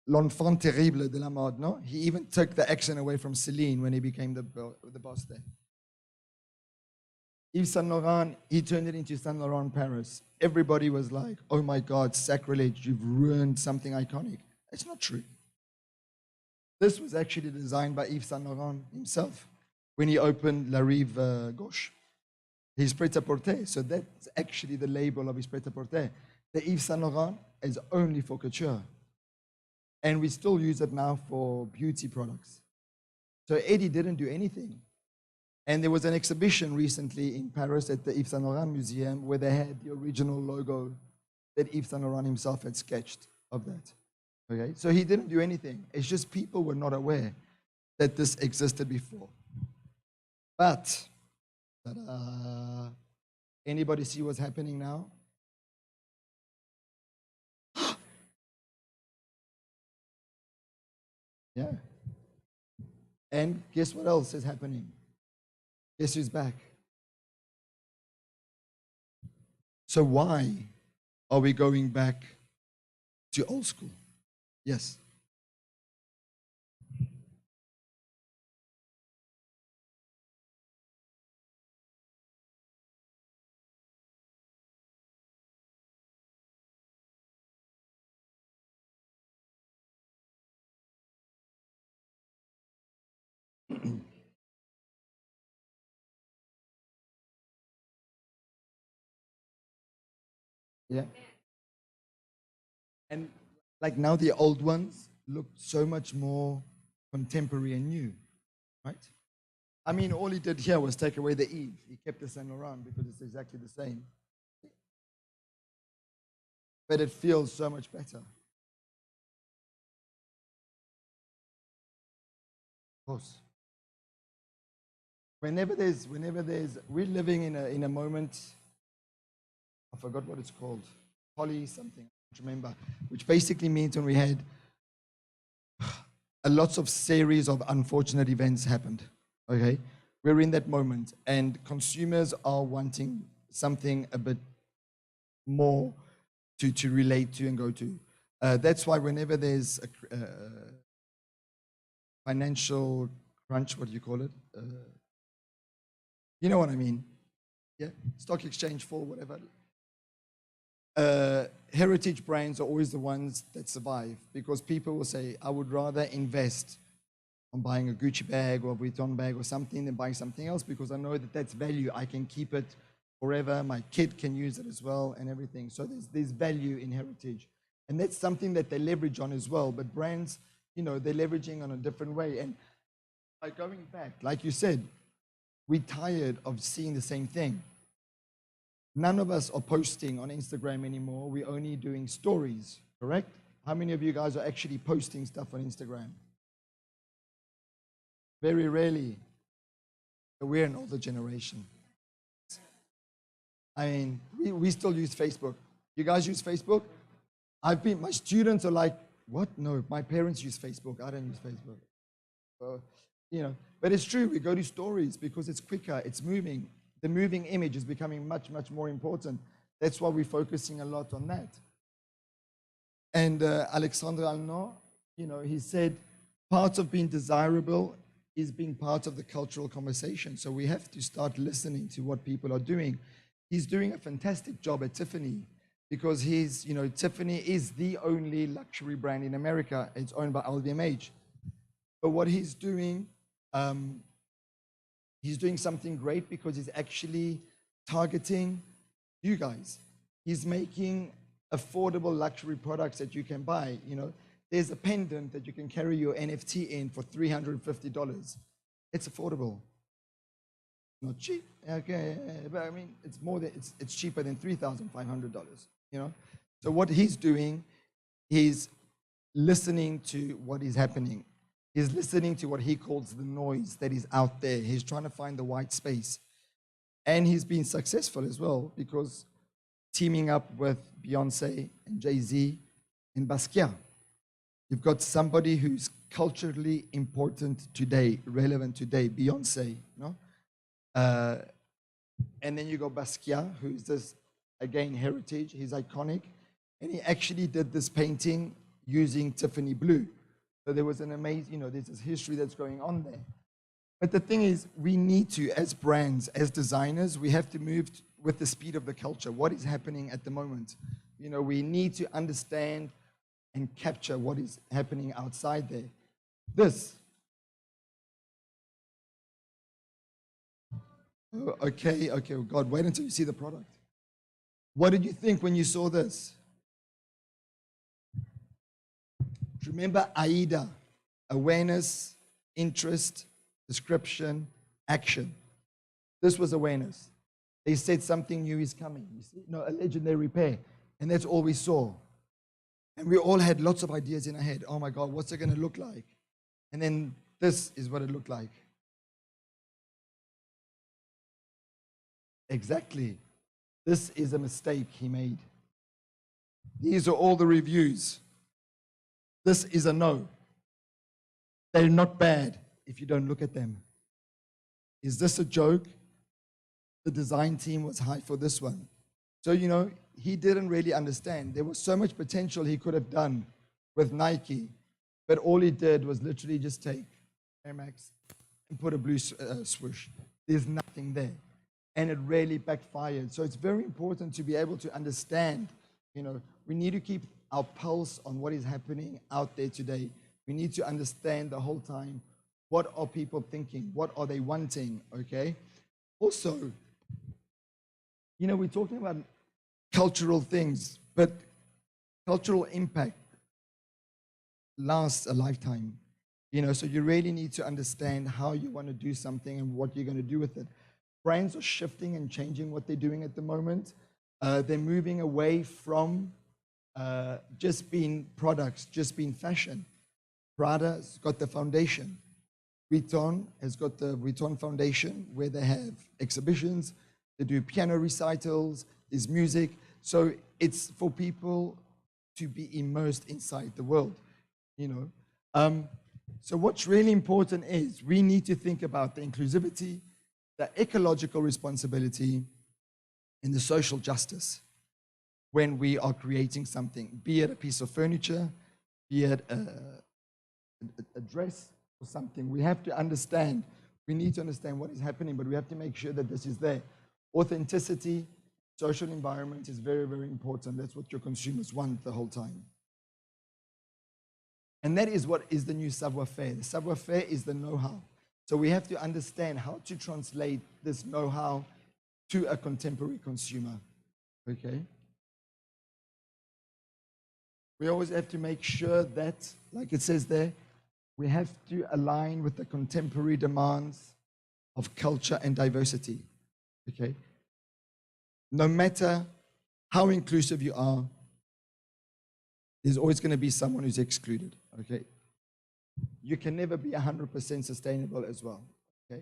l'enfant terrible de la mode, no? He even took the action away from Celine when he became the boss there. Yves Saint Laurent, he turned it into Saint Laurent Paris. Everybody was like, oh my God, sacrilege, you've ruined something iconic. It's not true. This was actually designed by Yves Saint Laurent himself when he opened La Rive Gauche, his pret-à-porter. So that's actually the label of his pret-à-porter. The Yves Saint Laurent is only for couture. And we still use it now for beauty products. So Eddie didn't do anything. And there was an exhibition recently in Paris at the Yves Saint Laurent Museum where they had the original logo that Yves Saint Laurent himself had sketched of that. Okay, so he didn't do anything. It's just people were not aware that this existed before. But, anybody see what's happening now? Yeah. And guess what else is happening? Guess who's back? So why are we going back to old school? Yes. Yeah. And like now the old ones look so much more contemporary and new, right? I mean, all he did here was take away the Eve. He kept the Saint Laurent because it's exactly the same. But it feels so much better. Of course. Whenever there's, we're living in a moment, I forgot what it's called, poly something, I don't remember, which basically means when we had a lots of series of unfortunate events happened, okay? We're in that moment and consumers are wanting something a bit more to relate to and go to. That's why whenever there's a financial crunch, what do you call it? You know what I mean? Yeah, stock exchange fall, whatever. Heritage brands are always the ones that survive because people will say, I would rather invest on buying a Gucci bag or a Vuitton bag or something than buying something else because I know that that's value. I can keep it forever. My kid can use it as well and everything. So there's value in heritage. And that's something that they leverage on as well. But brands, you know, they're leveraging on a different way. And by going back, like you said, we're tired of seeing the same thing. None of us are posting on Instagram anymore. We're only doing stories, correct? How many of you guys are actually posting stuff on Instagram? Very rarely. We're an older generation. I mean, we still use Facebook. You guys use Facebook? My students are like, what? No, my parents use Facebook. I don't use Facebook. So, you know, but it's true. We go to stories because it's quicker, it's moving. The moving image is becoming much, much more important. That's why we're focusing a lot on that. And Alexandre Alnor, you know, he said, part of being desirable is being part of the cultural conversation. So we have to start listening to what people are doing. He's doing a fantastic job at Tiffany because Tiffany is the only luxury brand in America. It's owned by LVMH. But what he's doing something great because he's actually targeting you guys. He's making affordable luxury products that you can buy. You know, there's a pendant that you can carry your NFT in for $350. It's affordable. Not cheap, okay, but I mean, it's cheaper than $3,500. You know, so what he's doing, he's listening to what is happening. He's listening to what he calls the noise that is out there. He's trying to find the white space. And he's been successful as well because teaming up with Beyonce and Jay-Z and Basquiat. You've got somebody who's culturally important today, relevant today, Beyonce, no? And then you go Basquiat, who's this, again, heritage. He's iconic. And he actually did this painting using Tiffany blue. So there was an amazing, there's this history that's going on there. But the thing is, we need to, as brands, as designers, we have to move with the speed of the culture. What is happening at the moment? We need to understand and capture what is happening outside there. This. Oh, okay, oh God, wait until you see the product. What did you think when you saw this? Remember AIDA, awareness, interest, description, action. This was awareness. They said something new is coming. You see? No, a legendary pair. And that's all we saw. And we all had lots of ideas in our head. Oh my God, what's it going to look like? And then this is what it looked like. Exactly. This is a mistake he made. These are all the reviews. This is a no. They're not bad if you don't look at them. Is this a joke? The design team was high for this one. So, he didn't really understand. There was so much potential he could have done with Nike, but all he did was literally just take Air Max and put a blue swoosh. There's nothing there. And it really backfired. So it's very important to be able to understand, we need to keep our pulse on what is happening out there today. We need to understand the whole time, what are people thinking? What are they wanting, okay? Also, we're talking about cultural things, but cultural impact lasts a lifetime. So you really need to understand how you want to do something and what you're going to do with it. Brands are shifting and changing what they're doing at the moment. They're moving away from just being products, just being fashion. Prada's got the foundation. Vuitton has got the Vuitton Foundation, where they have exhibitions, they do piano recitals, there's music. So it's for people to be immersed inside the world, So what's really important is we need to think about the inclusivity, the ecological responsibility, and the social justice when we are creating something, be it a piece of furniture, be it a dress or something. We have to understand, we need to understand what is happening, but we have to make sure that this is there. Authenticity, social environment is very, very important. That's what your consumers want the whole time. And that is what is the new savoir-faire. The savoir-faire is the know-how. So we have to understand how to translate this know-how to a contemporary consumer, okay? We always have to make sure that, like it says there, we have to align with the contemporary demands of culture and diversity, okay? No matter how inclusive you are, there's always going to be someone who's excluded, okay? You can never be 100% sustainable as well, okay?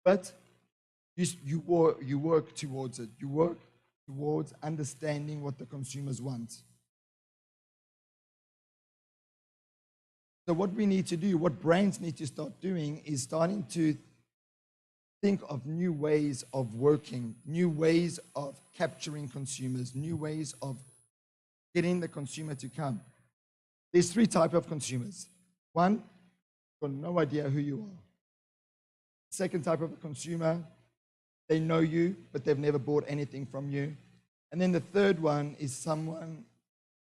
But you work towards it. You work towards understanding what the consumers want. So what we need to do, what brands need to start doing, is starting to think of new ways of working, new ways of capturing consumers, new ways of getting the consumer to come. There's three types of consumers. One, got no idea who you are. Second type of a consumer, they know you, but they've never bought anything from you. And then the third one is someone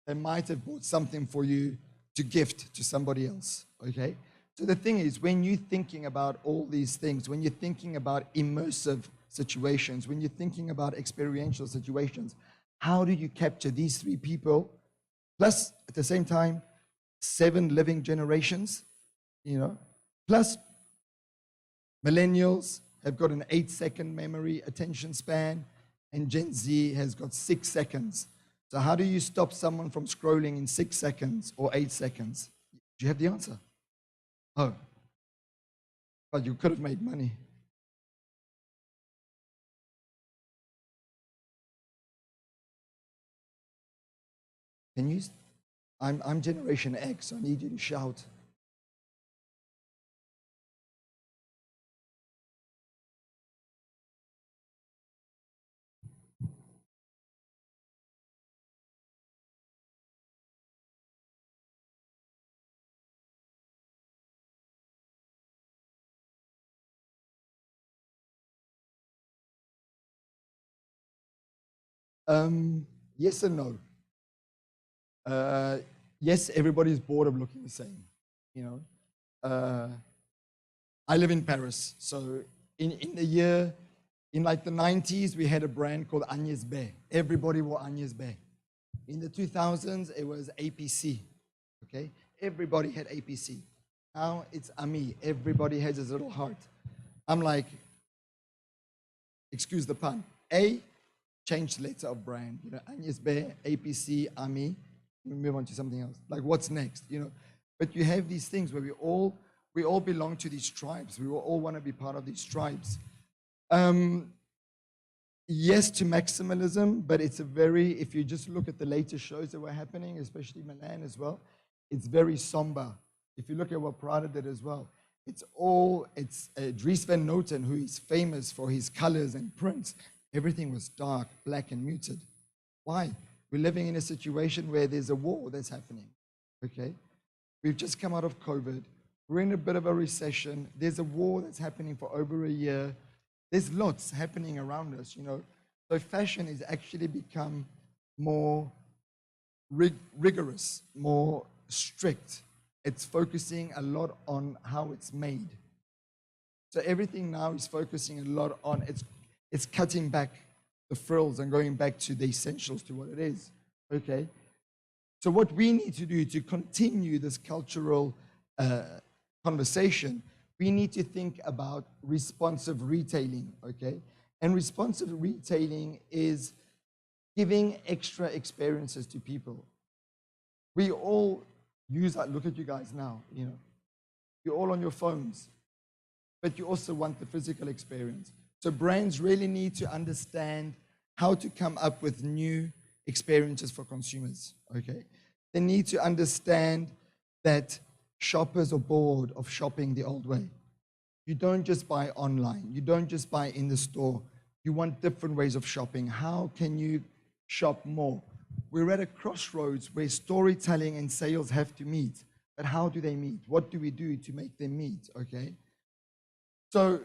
that might have bought something for you to gift to somebody else, okay? So the thing is, when you're thinking about all these things, when you're thinking about immersive situations, when you're thinking about experiential situations, how do you capture these three people, plus at the same time, 7 living generations, plus millennials have got an 8-second memory attention span, and Gen Z has got 6 seconds. So how do you stop someone from scrolling in 6 seconds or 8 seconds? Do you have the answer? Oh, but you could have made money. Can you? I'm Generation X, so I need you to shout. Yes and no. Yes, everybody's bored of looking the same. You know, I live in Paris, so in the year, in like the 90s, we had a brand called Agnès B. Everybody wore Agnès B. In the 2000s, it was APC. Okay, everybody had APC. Now it's Ami. Everybody has his little heart. I'm like, excuse the pun. A, change the letter of brand. You know, Agnès B, APC, Ami. We move on to something else. Like, what's next? You know, but you have these things where we all belong to these tribes. We all want to be part of these tribes. Yes to maximalism, but it's a very, if you just look at the latest shows that were happening, especially Milan as well, it's very somber. If you look at what Prada did as well, it's Dries Van Noten, who is famous for his colors and prints. Everything was dark, black, and muted. Why? We're living in a situation where there's a war that's happening, okay? We've just come out of COVID. We're in a bit of a recession. There's a war that's happening for over a year. There's lots happening around us, you know. So fashion has actually become more rigorous, more strict. It's focusing a lot on how it's made. So everything now is focusing a lot on, it's cutting back the frills and going back to the essentials, to what it is, okay? So what we need to do to continue this cultural conversation, we need to think about responsive retailing, okay? And responsive retailing is giving extra experiences to people. We all use that. Look at you guys now, you know. You're all on your phones, but you also want the physical experience. So brands really need to understand how to come up with new experiences for consumers, okay? They need to understand that shoppers are bored of shopping the old way. You don't just buy online. You don't just buy in the store. You want different ways of shopping. How can you shop more? We're at a crossroads where storytelling and sales have to meet. But how do they meet? What do we do to make them meet, okay? So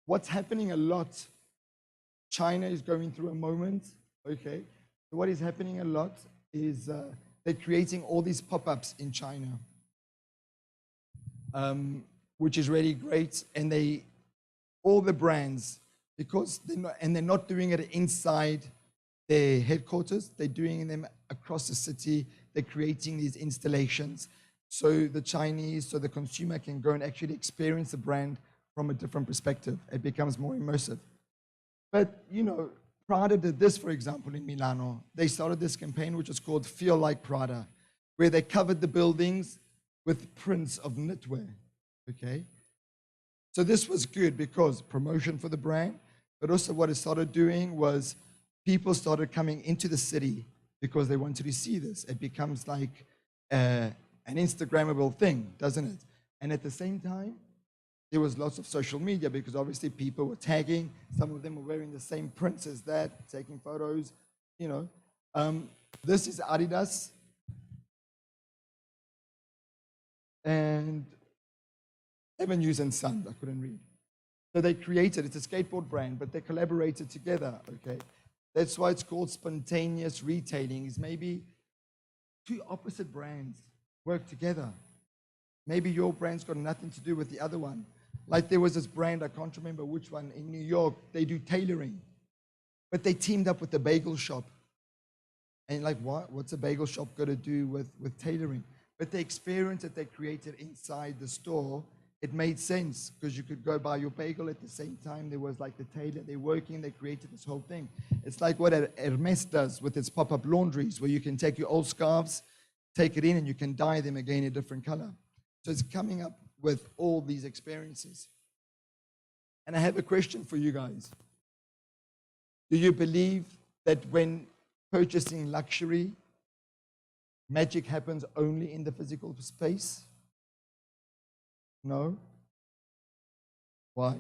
what's happening a lot, China is going through a moment, okay? So what is happening a lot is they're creating all these pop-ups in China, which is really great. And all the brands, because they're not doing it inside their headquarters, they're doing them across the city. They're creating these installations so the consumer can go and actually experience the brand from a different perspective. It becomes more immersive. But, you know, Prada did this, for example, in Milano. They started this campaign, which was called Feel Like Prada, where they covered the buildings with prints of knitwear, okay? So this was good because promotion for the brand, but also what it started doing was people started coming into the city because they wanted to see this. It becomes like an Instagrammable thing, doesn't it? And at the same time, there was lots of social media because obviously people were tagging. Some of them were wearing the same prints as that, taking photos, you know. This is Adidas. And Avenues and Sons, I couldn't read. So they created, it's a skateboard brand, but they collaborated together, okay? That's why it's called spontaneous retailing, is maybe two opposite brands work together. Maybe your brand's got nothing to do with the other one. Like there was this brand, I can't remember which one, in New York, they do tailoring, but they teamed up with the bagel shop. And like, what's a bagel shop got to do with tailoring? But the experience that they created inside the store, it made sense because you could go buy your bagel at the same time. There was like the tailor, they're working, they created this whole thing. It's like what Hermes does with its pop-up laundries, where you can take your old scarves, take it in, and you can dye them again a different color. So it's coming up with all these experiences. And I have a question for you guys. Do you believe that when purchasing luxury, magic happens only in the physical space? No? Why?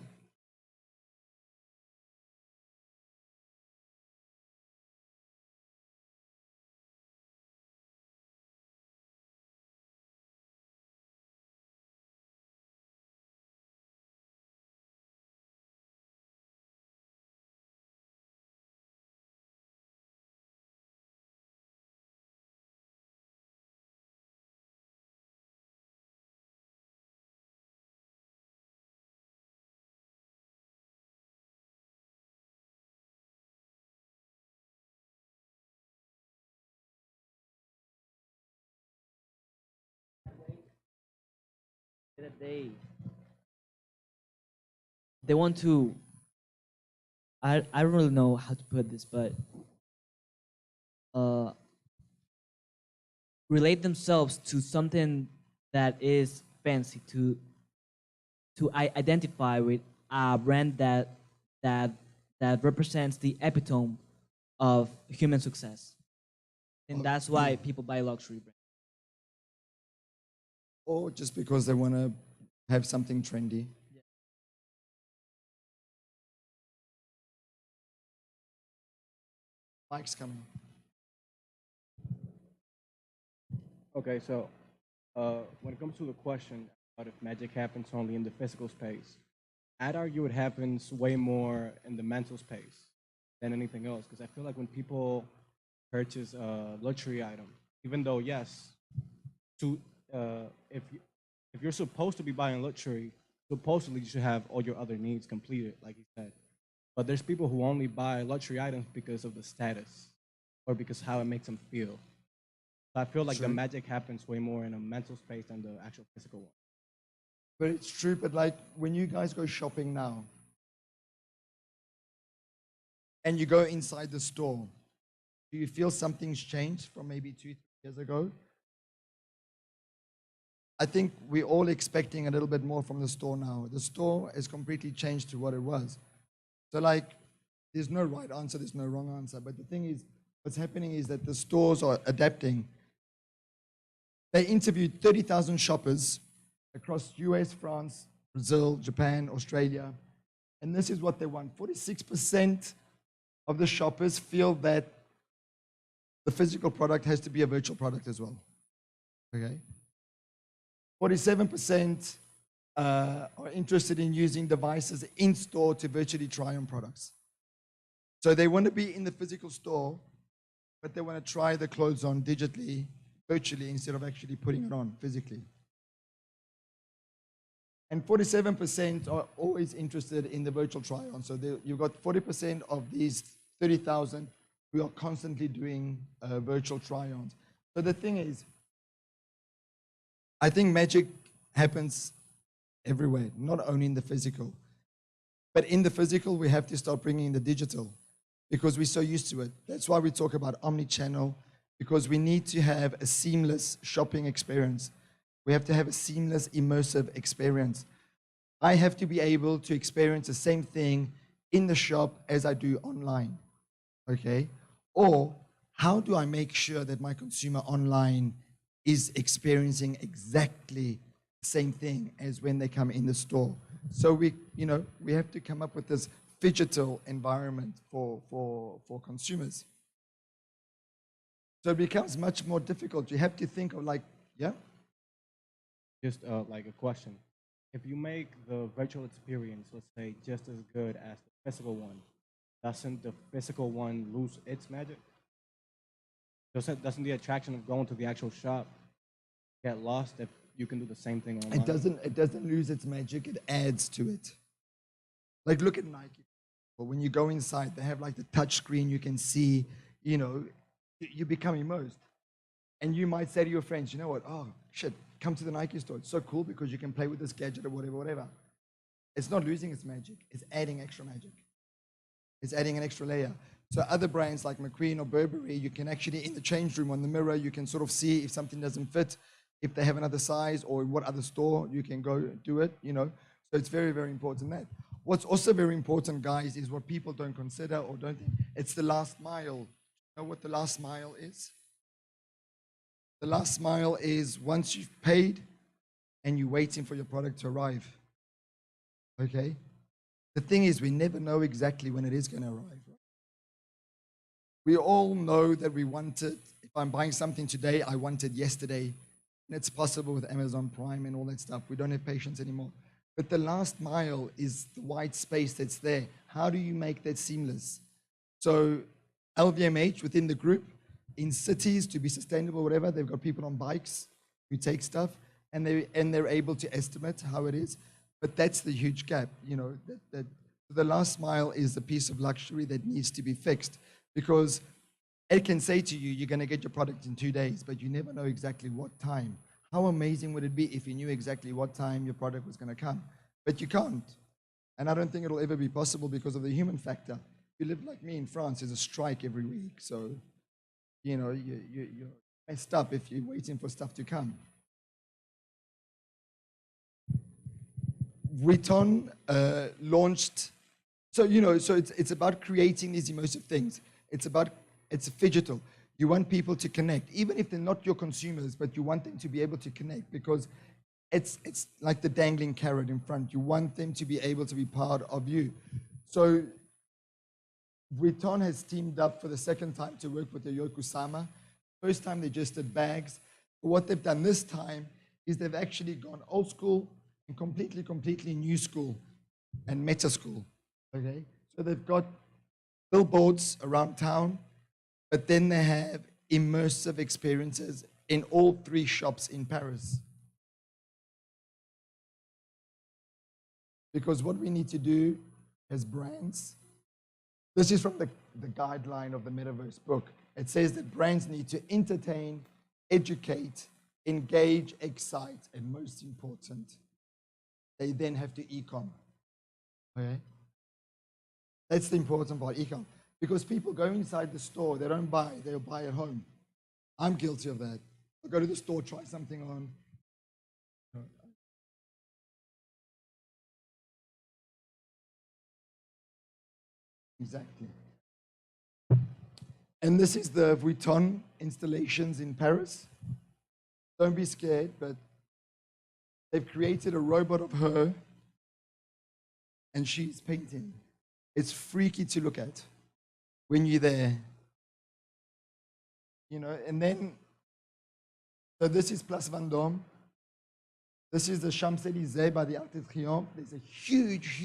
That they want to, I don't really know how to put this, but uh relate themselves to something that is fancy, to identify with a brand that that represents the epitome of human success, and that's why people buy luxury brands. Or just because they want to have something trendy? Mike's coming. Okay, so when it comes to the question about if magic happens only in the physical space, I'd argue it happens way more in the mental space than anything else. Because I feel like when people purchase a luxury item, even though yes, to if you're supposed to be buying luxury, supposedly you should have all your other needs completed, like he said. But there's people who only buy luxury items because of the status or because how it makes them feel. So I feel like the True. magic happens way more in a mental space than the actual physical one. But it's true, but like when you guys go shopping now and you go inside the store, do you feel something's changed from maybe 2 3 years ago? I think we're all expecting a little bit more from the store now. The store has completely changed to what it was. So like, there's no right answer, there's no wrong answer. But the thing is, what's happening is that the stores are adapting. They interviewed 30,000 shoppers across US, France, Brazil, Japan, Australia. And this is what they want. 46% of the shoppers feel that the physical product has to be a virtual product as well. Okay? 47% are interested in using devices in store to virtually try on products. So they want to be in the physical store, but they want to try the clothes on digitally, virtually, instead of actually putting it on physically. And 47% are always interested in the virtual try-on. So you've got 40% of these 30,000 who are constantly doing virtual try-ons. So the thing is, I think magic happens everywhere, not only in the physical. But in the physical, we have to start bringing in the digital because we're so used to it. That's why we talk about omni-channel, because we need to have a seamless shopping experience. We have to have a seamless, immersive experience. I have to be able to experience the same thing in the shop as I do online, okay? Or how do I make sure that my consumer online is experiencing exactly the same thing as when they come in the store? So we have to come up with this digital environment for consumers. So it becomes much more difficult. You have to think of like, yeah? Just like a question. If you make the virtual experience, let's say, just as good as the physical one, doesn't the physical one lose its magic? Doesn't the attraction of going to the actual shop get lost if you can do the same thing online? It doesn't lose its magic, it adds to it. Like look at Nike. But when you go inside, they have like the touch screen, you can see, you become immersed. And you might say to your friends, you know what, oh shit, come to the Nike store. It's so cool because you can play with this gadget or whatever. It's not losing its magic, it's adding extra magic. It's adding an extra layer. So other brands like McQueen or Burberry, you can actually, in the change room on the mirror, you can sort of see if something doesn't fit, if they have another size or what other store you can go do it, So it's very, very important that. What's also very important, guys, is what people don't consider or don't think. It's the last mile. You know what the last mile is? The last mile is once you've paid and you're waiting for your product to arrive. Okay? The thing is, we never know exactly when it is going to arrive. Right? We all know that we want it. If I'm buying something today, I want it yesterday. And it's possible with Amazon Prime and all that stuff. We don't have patience anymore. But the last mile is the white space that's there. How do you make that seamless? So LVMH within the group, in cities to be sustainable, whatever, they've got people on bikes who take stuff and they're able to estimate how it is. But that's the huge gap, you know, that the last mile is the piece of luxury that needs to be fixed, because it can say to you, you're going to get your product in 2 days, but you never know exactly what time. How amazing would it be if you knew exactly what time your product was going to come? But you can't. And I don't think it'll ever be possible because of the human factor. If you live like me in France, there's a strike every week. So, you know, you're messed up if you're waiting for stuff to come. Vuitton launched, so, you know, so it's about creating these immersive things. It's phygital. You want people to connect, even if they're not your consumers, but you want them to be able to connect, because it's like the dangling carrot in front. You want them to be able to be part of you. So Vuitton has teamed up for the second time to work with the Yokosuka. First time they just did bags. But what they've done this time is they've actually gone old school and completely new school and meta school. Okay, so they've got billboards around town, but then they have immersive experiences in all 3 shops in Paris. Because what we need to do as brands, this is from the guideline of the Metaverse book. It says that brands need to entertain, educate, engage, excite, and most important, they then have to e-com. Okay? That's the important part, e-com. Because people go inside the store, they don't buy, they'll buy at home. I'm guilty of that. I go to the store, try something on. Exactly. And this is the Vuitton installations in Paris. Don't be scared, but they've created a robot of her and she's painting. It's freaky to look at when you're there. You know, and then, so this is Place Vendôme. This is the Champs-Élysées by the Arc de Triomphe. There's a huge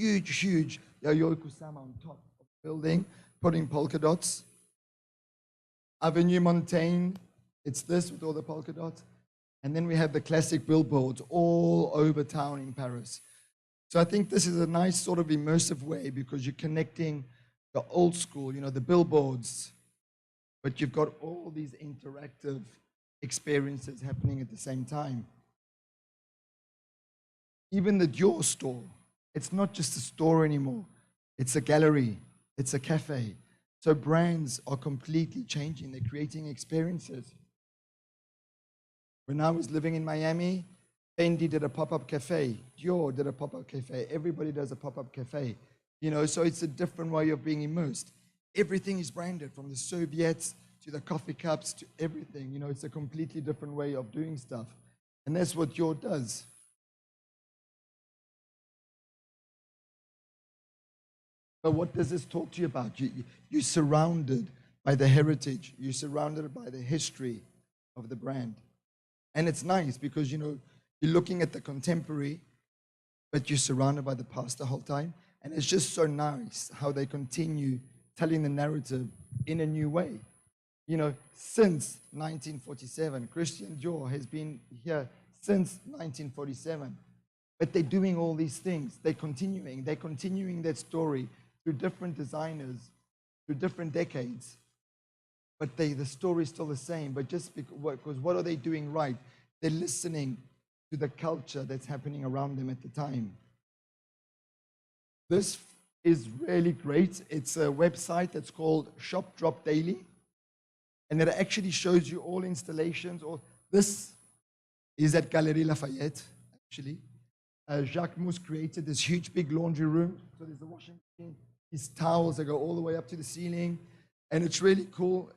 Yayoi Kusama on top of the building, putting polka dots. Avenue Montaigne, it's this with all the polka dots. And then we have the classic billboards all over town in Paris. So I think this is a nice sort of immersive way, because you're connecting the old school, you know, the billboards, but you've got all these interactive experiences happening at the same time. Even the Dior store, it's not just a store anymore. It's a gallery, it's a cafe. So brands are completely changing. They're creating experiences. When I was living in Miami, Fendi did a pop-up cafe. Dior did a pop-up cafe. Everybody does a pop-up cafe. You know, so it's a different way of being immersed. Everything is branded, from the serviettes to the coffee cups to everything. You know, it's a completely different way of doing stuff. And that's what Dior does. But what does this talk to you about? You're surrounded by the heritage. You're surrounded by the history of the brand. And it's nice because, you know, you're looking at the contemporary, but you're surrounded by the past the whole time. And it's just so nice how they continue telling the narrative in a new way. You know, since 1947, Christian Dior has been here since 1947. But they're doing all these things. They're continuing that story through different designers, through different decades. But the story is still the same. But just because what are they doing right? They're listening to the culture that's happening around them at the time. This is really great. It's a website that's called Shop Drop Daily. And it actually shows you all installations. This is at Galerie Lafayette, actually. Jacques Mousse created this huge big laundry room. So there's a washing machine, these towels that go all the way up to the ceiling. And it's really cool.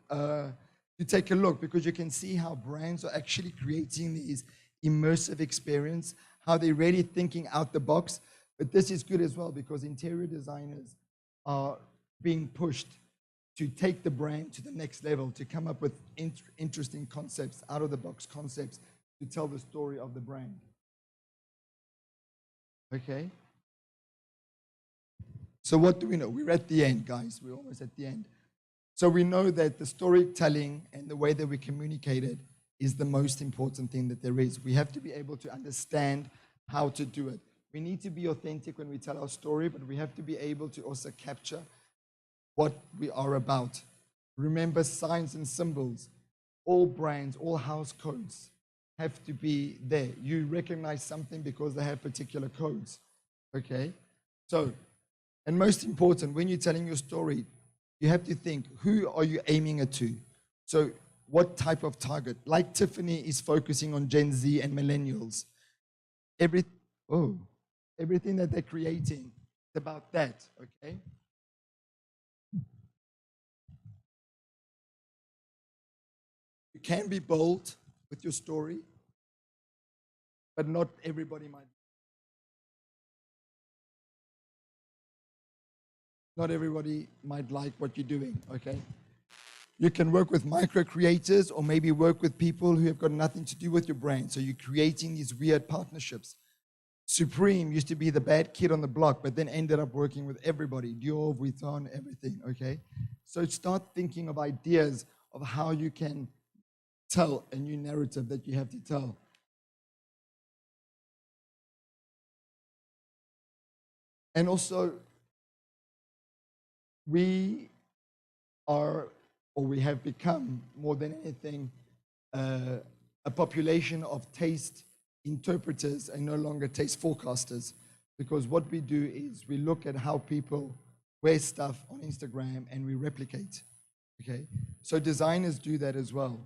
to take a look, because you can see how brands are actually creating these immersive experience, how they're really thinking out the box. But this is good as well, because interior designers are being pushed to take the brand to the next level, to come up with interesting concepts, out of the box concepts, to tell the story of the brand. Okay? So what do we know? We're at the end, guys. We're almost at the end. So we know that the storytelling and the way that we communicate it is the most important thing that there is. We have to be able to understand how to do it. We need to be authentic when we tell our story, but we have to be able to also capture what we are about. Remember, signs and symbols, all brands, all house codes have to be there. You recognize something because they have particular codes, okay? So, and most important, when you're telling your story, you have to think, who are you aiming it to? So what type of target? Like Tiffany is focusing on Gen Z and millennials. Everything that they're creating is about that, okay? You can be bold with your story, but not everybody might. Not everybody might like what you're doing, okay? You can work with micro creators, or maybe work with people who have got nothing to do with your brand. So you're creating these weird partnerships. Supreme used to be the bad kid on the block, but then ended up working with everybody, Dior, Vuitton, everything, okay? So start thinking of ideas of how you can tell a new narrative that you have to tell. And also, we are, or we have become, more than anything, a population of taste interpreters and no longer taste forecasters. Because what we do is we look at how people wear stuff on Instagram and we replicate, okay? So designers do that as well.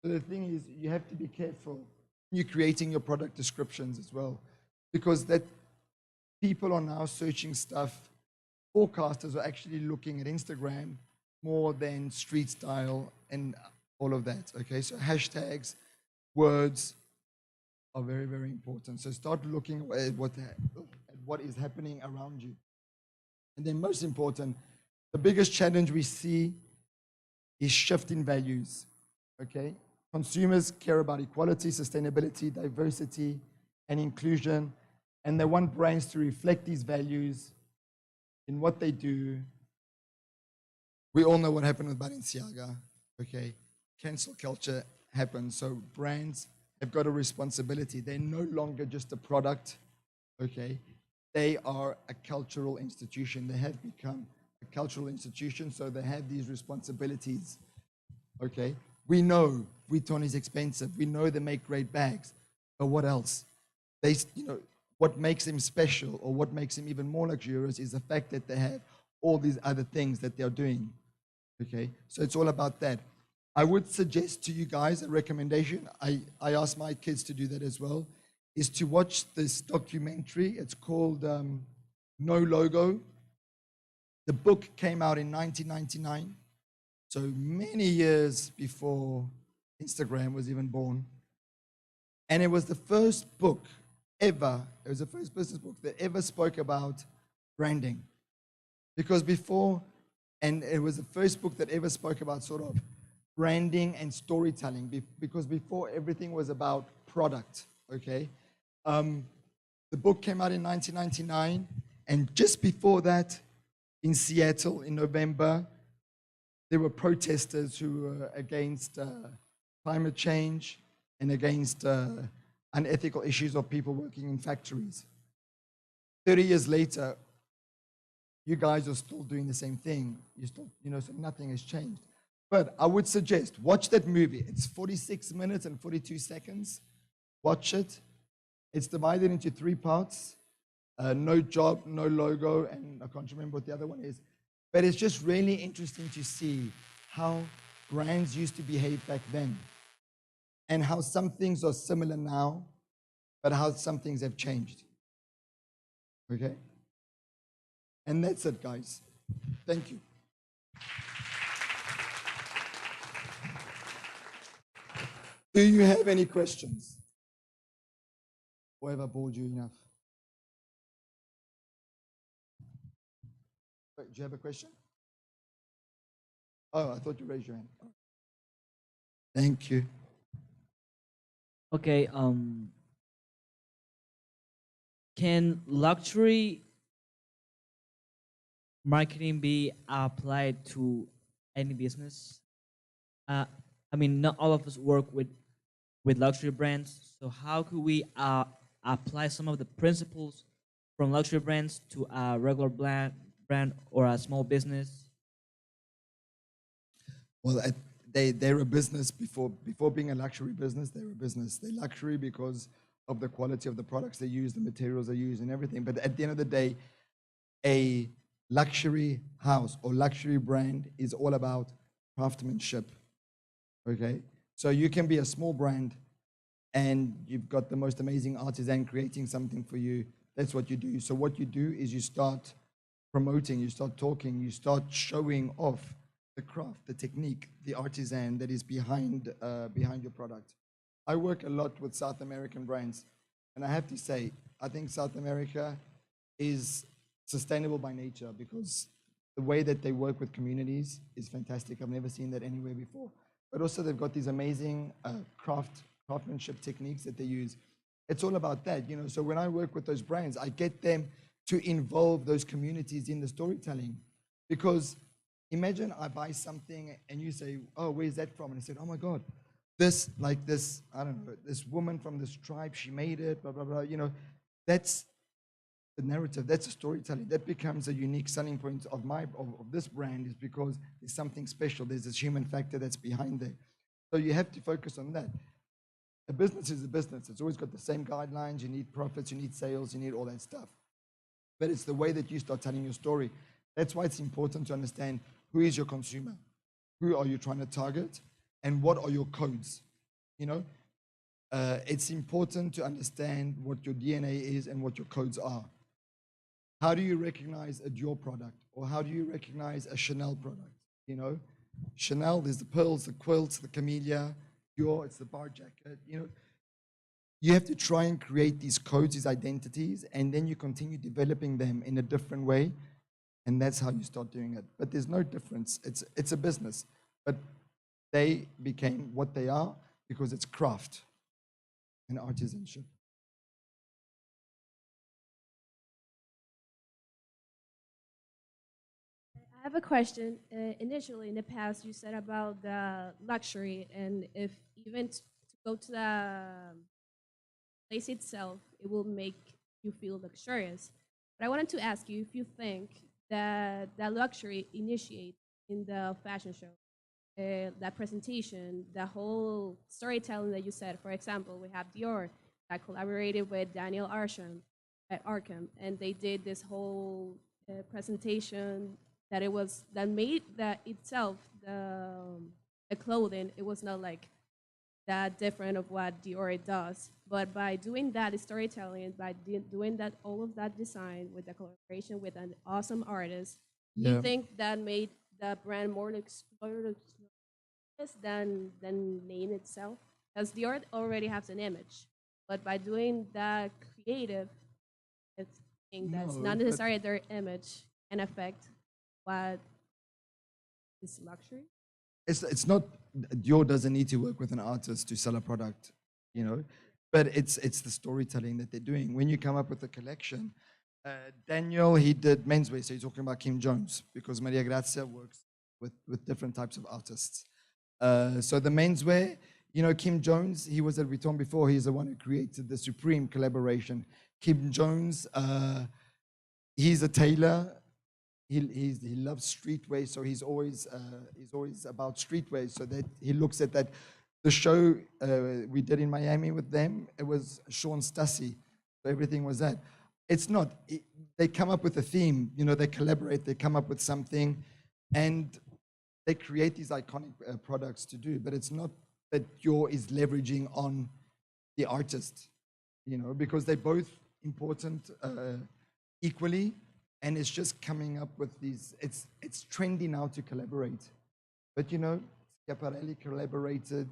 So the thing is, you have to be careful when you're creating your product descriptions as well, because that people are now searching stuff. Forecasters are actually looking at Instagram more than street style and all of that, okay? So hashtags, words are very, very important. So start looking at what is happening around you. And then most important, the biggest challenge we see is shift in values, okay? Consumers care about equality, sustainability, diversity, and inclusion, and they want brands to reflect these values in what they do. We all know what happened with Balenciaga, okay? Cancel culture happened, so brands have got a responsibility. They're no longer just a product, okay? They are a cultural institution. They have become a cultural institution, so they have these responsibilities, okay? We know Vuitton is expensive. We know they make great bags, but what else? They, what makes them special, or what makes them even more luxurious, is the fact that they have all these other things that they're doing, okay? So it's all about that. I would suggest to you guys a recommendation. I asked my kids to do that as well, is to watch this documentary. It's called No Logo. The book came out in 1999, so many years before Instagram was even born. And it was the first book ever, it was the first business book that ever spoke about branding. Because before, and it was the first book that ever spoke about sort of branding and storytelling, because before everything was about product, okay? The book came out in 1999, and just before that, in Seattle in November, there were protesters who were against climate change and against unethical issues of people working in factories. 30 years later, you guys are still doing the same thing. You still, so nothing has changed. But I would suggest, watch that movie. It's 46 minutes and 42 seconds. Watch it. It's divided into 3 parts. No Job, No Logo, and I can't remember what the other one is. But it's just really interesting to see how brands used to behave back then, and how some things are similar now, but how some things have changed. Okay? And that's it, guys. Thank you. Do you have any questions? Or have I bored you enough? Wait, do you have a question? Oh, I thought you raised your hand. Thank you. Okay, can luxury marketing be applied to any business? I mean, not all of us work with luxury brands, so how could we apply some of the principles from luxury brands to a regular brand or a small business? Well, they're a business before being a luxury business. They're a business. They're luxury because of the quality of the products they use, the materials they use, and everything. But at the end of the day, a luxury house or luxury brand is all about craftsmanship. Okay, so you can be a small brand, and you've got the most amazing artisan creating something for you. That's what you do. So what you do is you start promoting, you start talking, you start showing off the craft, the technique, the artisan that is behind your product. I work a lot with South American brands, and I have to say, I think South America is sustainable by nature because the way that they work with communities is fantastic. I've never seen that anywhere before. But also they've got these amazing craftsmanship techniques that they use. It's all about that, you know. So when I work with those brands, I get them to involve those communities in the storytelling. Because imagine I buy something and you say, oh, where's that from? And I said, oh my God, this, I don't know, this woman from this tribe, she made it, blah, blah, blah. You know, that's the narrative, that's the storytelling. That becomes a unique selling point of this brand, is because there's something special. There's this human factor that's behind there. So you have to focus on that. A business is a business. It's always got the same guidelines. You need profits, you need sales, you need all that stuff. But it's the way that you start telling your story. That's why it's important to understand who is your consumer, who are you trying to target, and what are your codes. You know, it's important to understand what your DNA is and what your codes are. How do you recognize a Dior product, or how do you recognize a Chanel product? You know, Chanel, there's the pearls, the quilts, the camellia. Dior, it's the bar jacket. You know, you have to try and create these codes, these identities, and then you continue developing them in a different way, and that's how you start doing it. But there's no difference. It's a business, but they became what they are because it's craft and artisanship. I have a question. Initially, in the past, you said about the luxury, and if even to go to the place itself, it will make you feel luxurious. But I wanted to ask you if you think that that luxury initiates in the fashion show, that presentation, the whole storytelling that you said. For example, we have Dior that collaborated with Daniel Arsham at Arkham, and they did this whole presentation that it was that made that itself the clothing. It was not like that different of what Dior does, but by doing that storytelling, by doing that all of that design with the collaboration with an awesome artist, do you think that made the brand more exploitative than name itself? Because Dior already has an image, but by doing that creative, it's thing that's No, not but necessarily their image can affect what is luxury. it's not, Dior doesn't need to work with an artist to sell a product, you know, but it's the storytelling that they're doing. When you come up with a collection, Daniel, he did menswear, so you're talking about Kim Jones, because Maria Grazia works with different types of artists. So the menswear, you know, Kim Jones, he was at Vuitton before. He's the one who created the Supreme collaboration. Kim Jones, he's a tailor. He loves streetwear, so he's always about streetwear. So that he looks at that. The show we did in Miami with them, it was Sean Stassi. So everything was that. It's not. They come up with a theme. You know, they collaborate. They come up with something, and they create these iconic products to do. But it's not that Dior is leveraging on the artist. You know, because they're both important equally. And it's just coming up with these, it's trendy now to collaborate. But you know, Schiaparelli collaborated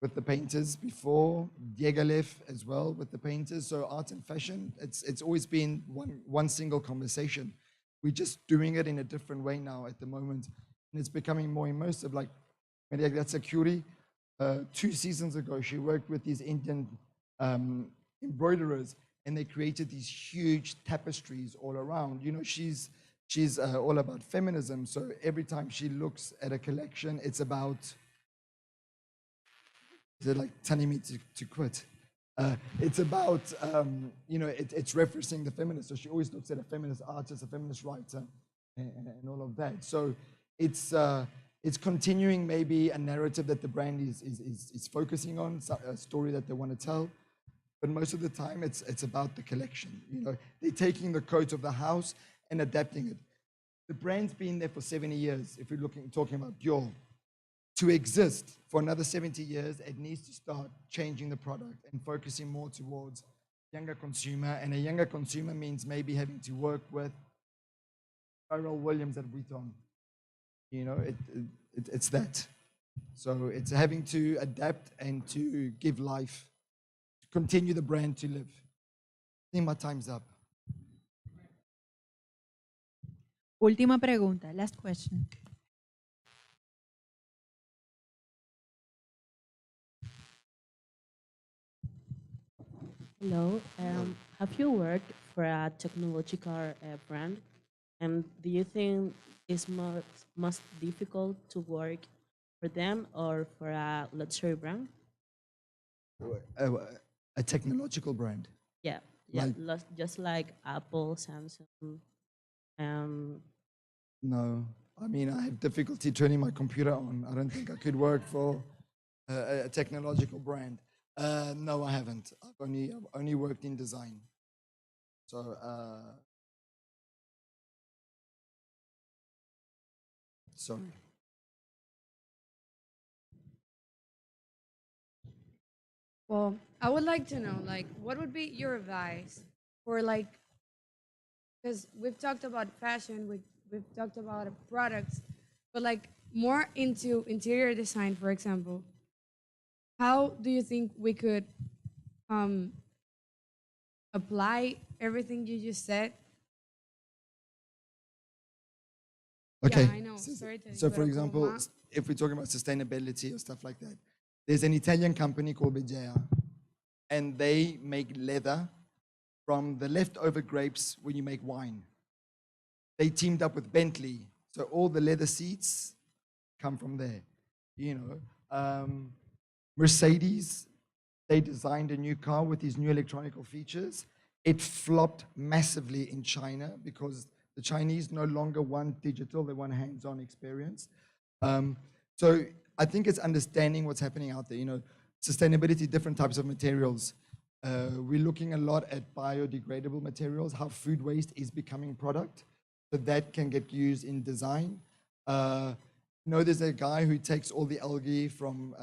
with the painters before, Diaghilev as well with the painters. So art and fashion, it's always been one single conversation. We're just doing it in a different way now at the moment. And it's becoming more immersive. Like Maria Grazia Curie, 2 seasons ago, she worked with these Indian embroiderers, and they created these huge tapestries all around. You know, she's all about feminism. So every time she looks at a collection, it's about, they're like telling me to quit. It's about, you know, it's referencing the feminist. So she always looks at a feminist artist, a feminist writer, and all of that. So it's continuing maybe a narrative that the brand is focusing on, a story that they want to tell. But most of the time, it's about the collection. You know, they're taking the coat of the house and adapting it. The brand's been there for 70 years. If we're talking about Dior, to exist for another 70 years, it needs to start changing the product and focusing more towards younger consumer. And a younger consumer means maybe having to work with Pharrell Williams at Vuitton. You know, it's that. So it's having to adapt and to give life, to continue the brand to live. I think my time's up. Última pregunta, last question. Hello. Have you worked for a technological brand? And do you think it's most difficult to work for them or for a luxury brand? A technological brand. Yeah, just like Apple, Samsung. No, I mean, I have difficulty turning my computer on. I don't think I could work for a technological brand. No, I haven't. I've only worked in design. So, sorry. Well, I would like to know, like, what would be your advice for, like, because we've talked about fashion, we've talked about products, but like more into interior design, for example. How do you think we could apply everything you just said? Okay. Yeah, I know. Sorry to So, for interrupt, example, Mama. if we're talking about sustainability or stuff like that, there's an Italian company called Begea, and they make leather from the leftover grapes when you make wine. They teamed up with Bentley, so all the leather seats come from there. You know, Mercedes, they designed a new car with these new electronical features. It flopped massively in China because the Chinese no longer want digital, they want hands-on experience. So I think it's understanding what's happening out there. You know, sustainability, different types of materials. We're looking a lot at biodegradable materials, how food waste is becoming product, so that can get used in design. You know, there's a guy who takes all the algae from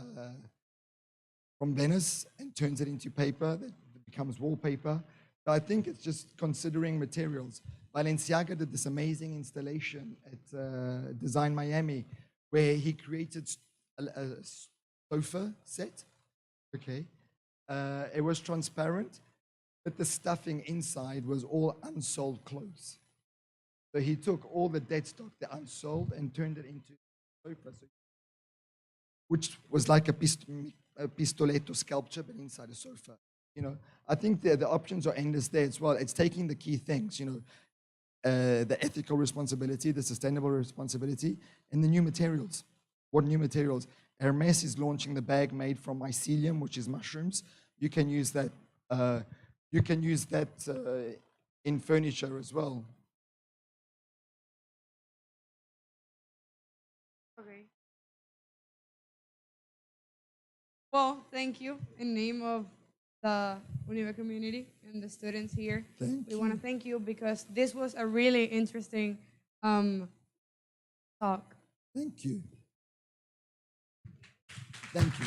Venice and turns it into paper that becomes wallpaper. So I think it's just considering materials. Balenciaga did this amazing installation at Design Miami, where he created a sofa set. Okay, it was transparent, but the stuffing inside was all unsold clothes. So he took all the dead stock, the unsold, and turned it into sofa, which was like a pistoletto sculpture, but inside a sofa. You know, I think the options are endless there as well. It's taking the key things, you know, the ethical responsibility, the sustainable responsibility, and the new materials. What new materials? Hermes is launching the bag made from mycelium, which is mushrooms. You can use that. In furniture as well. Okay. Well, thank you in name of the Univa community and the students here. We want to thank you because this was a really interesting talk. Thank you. Thank you.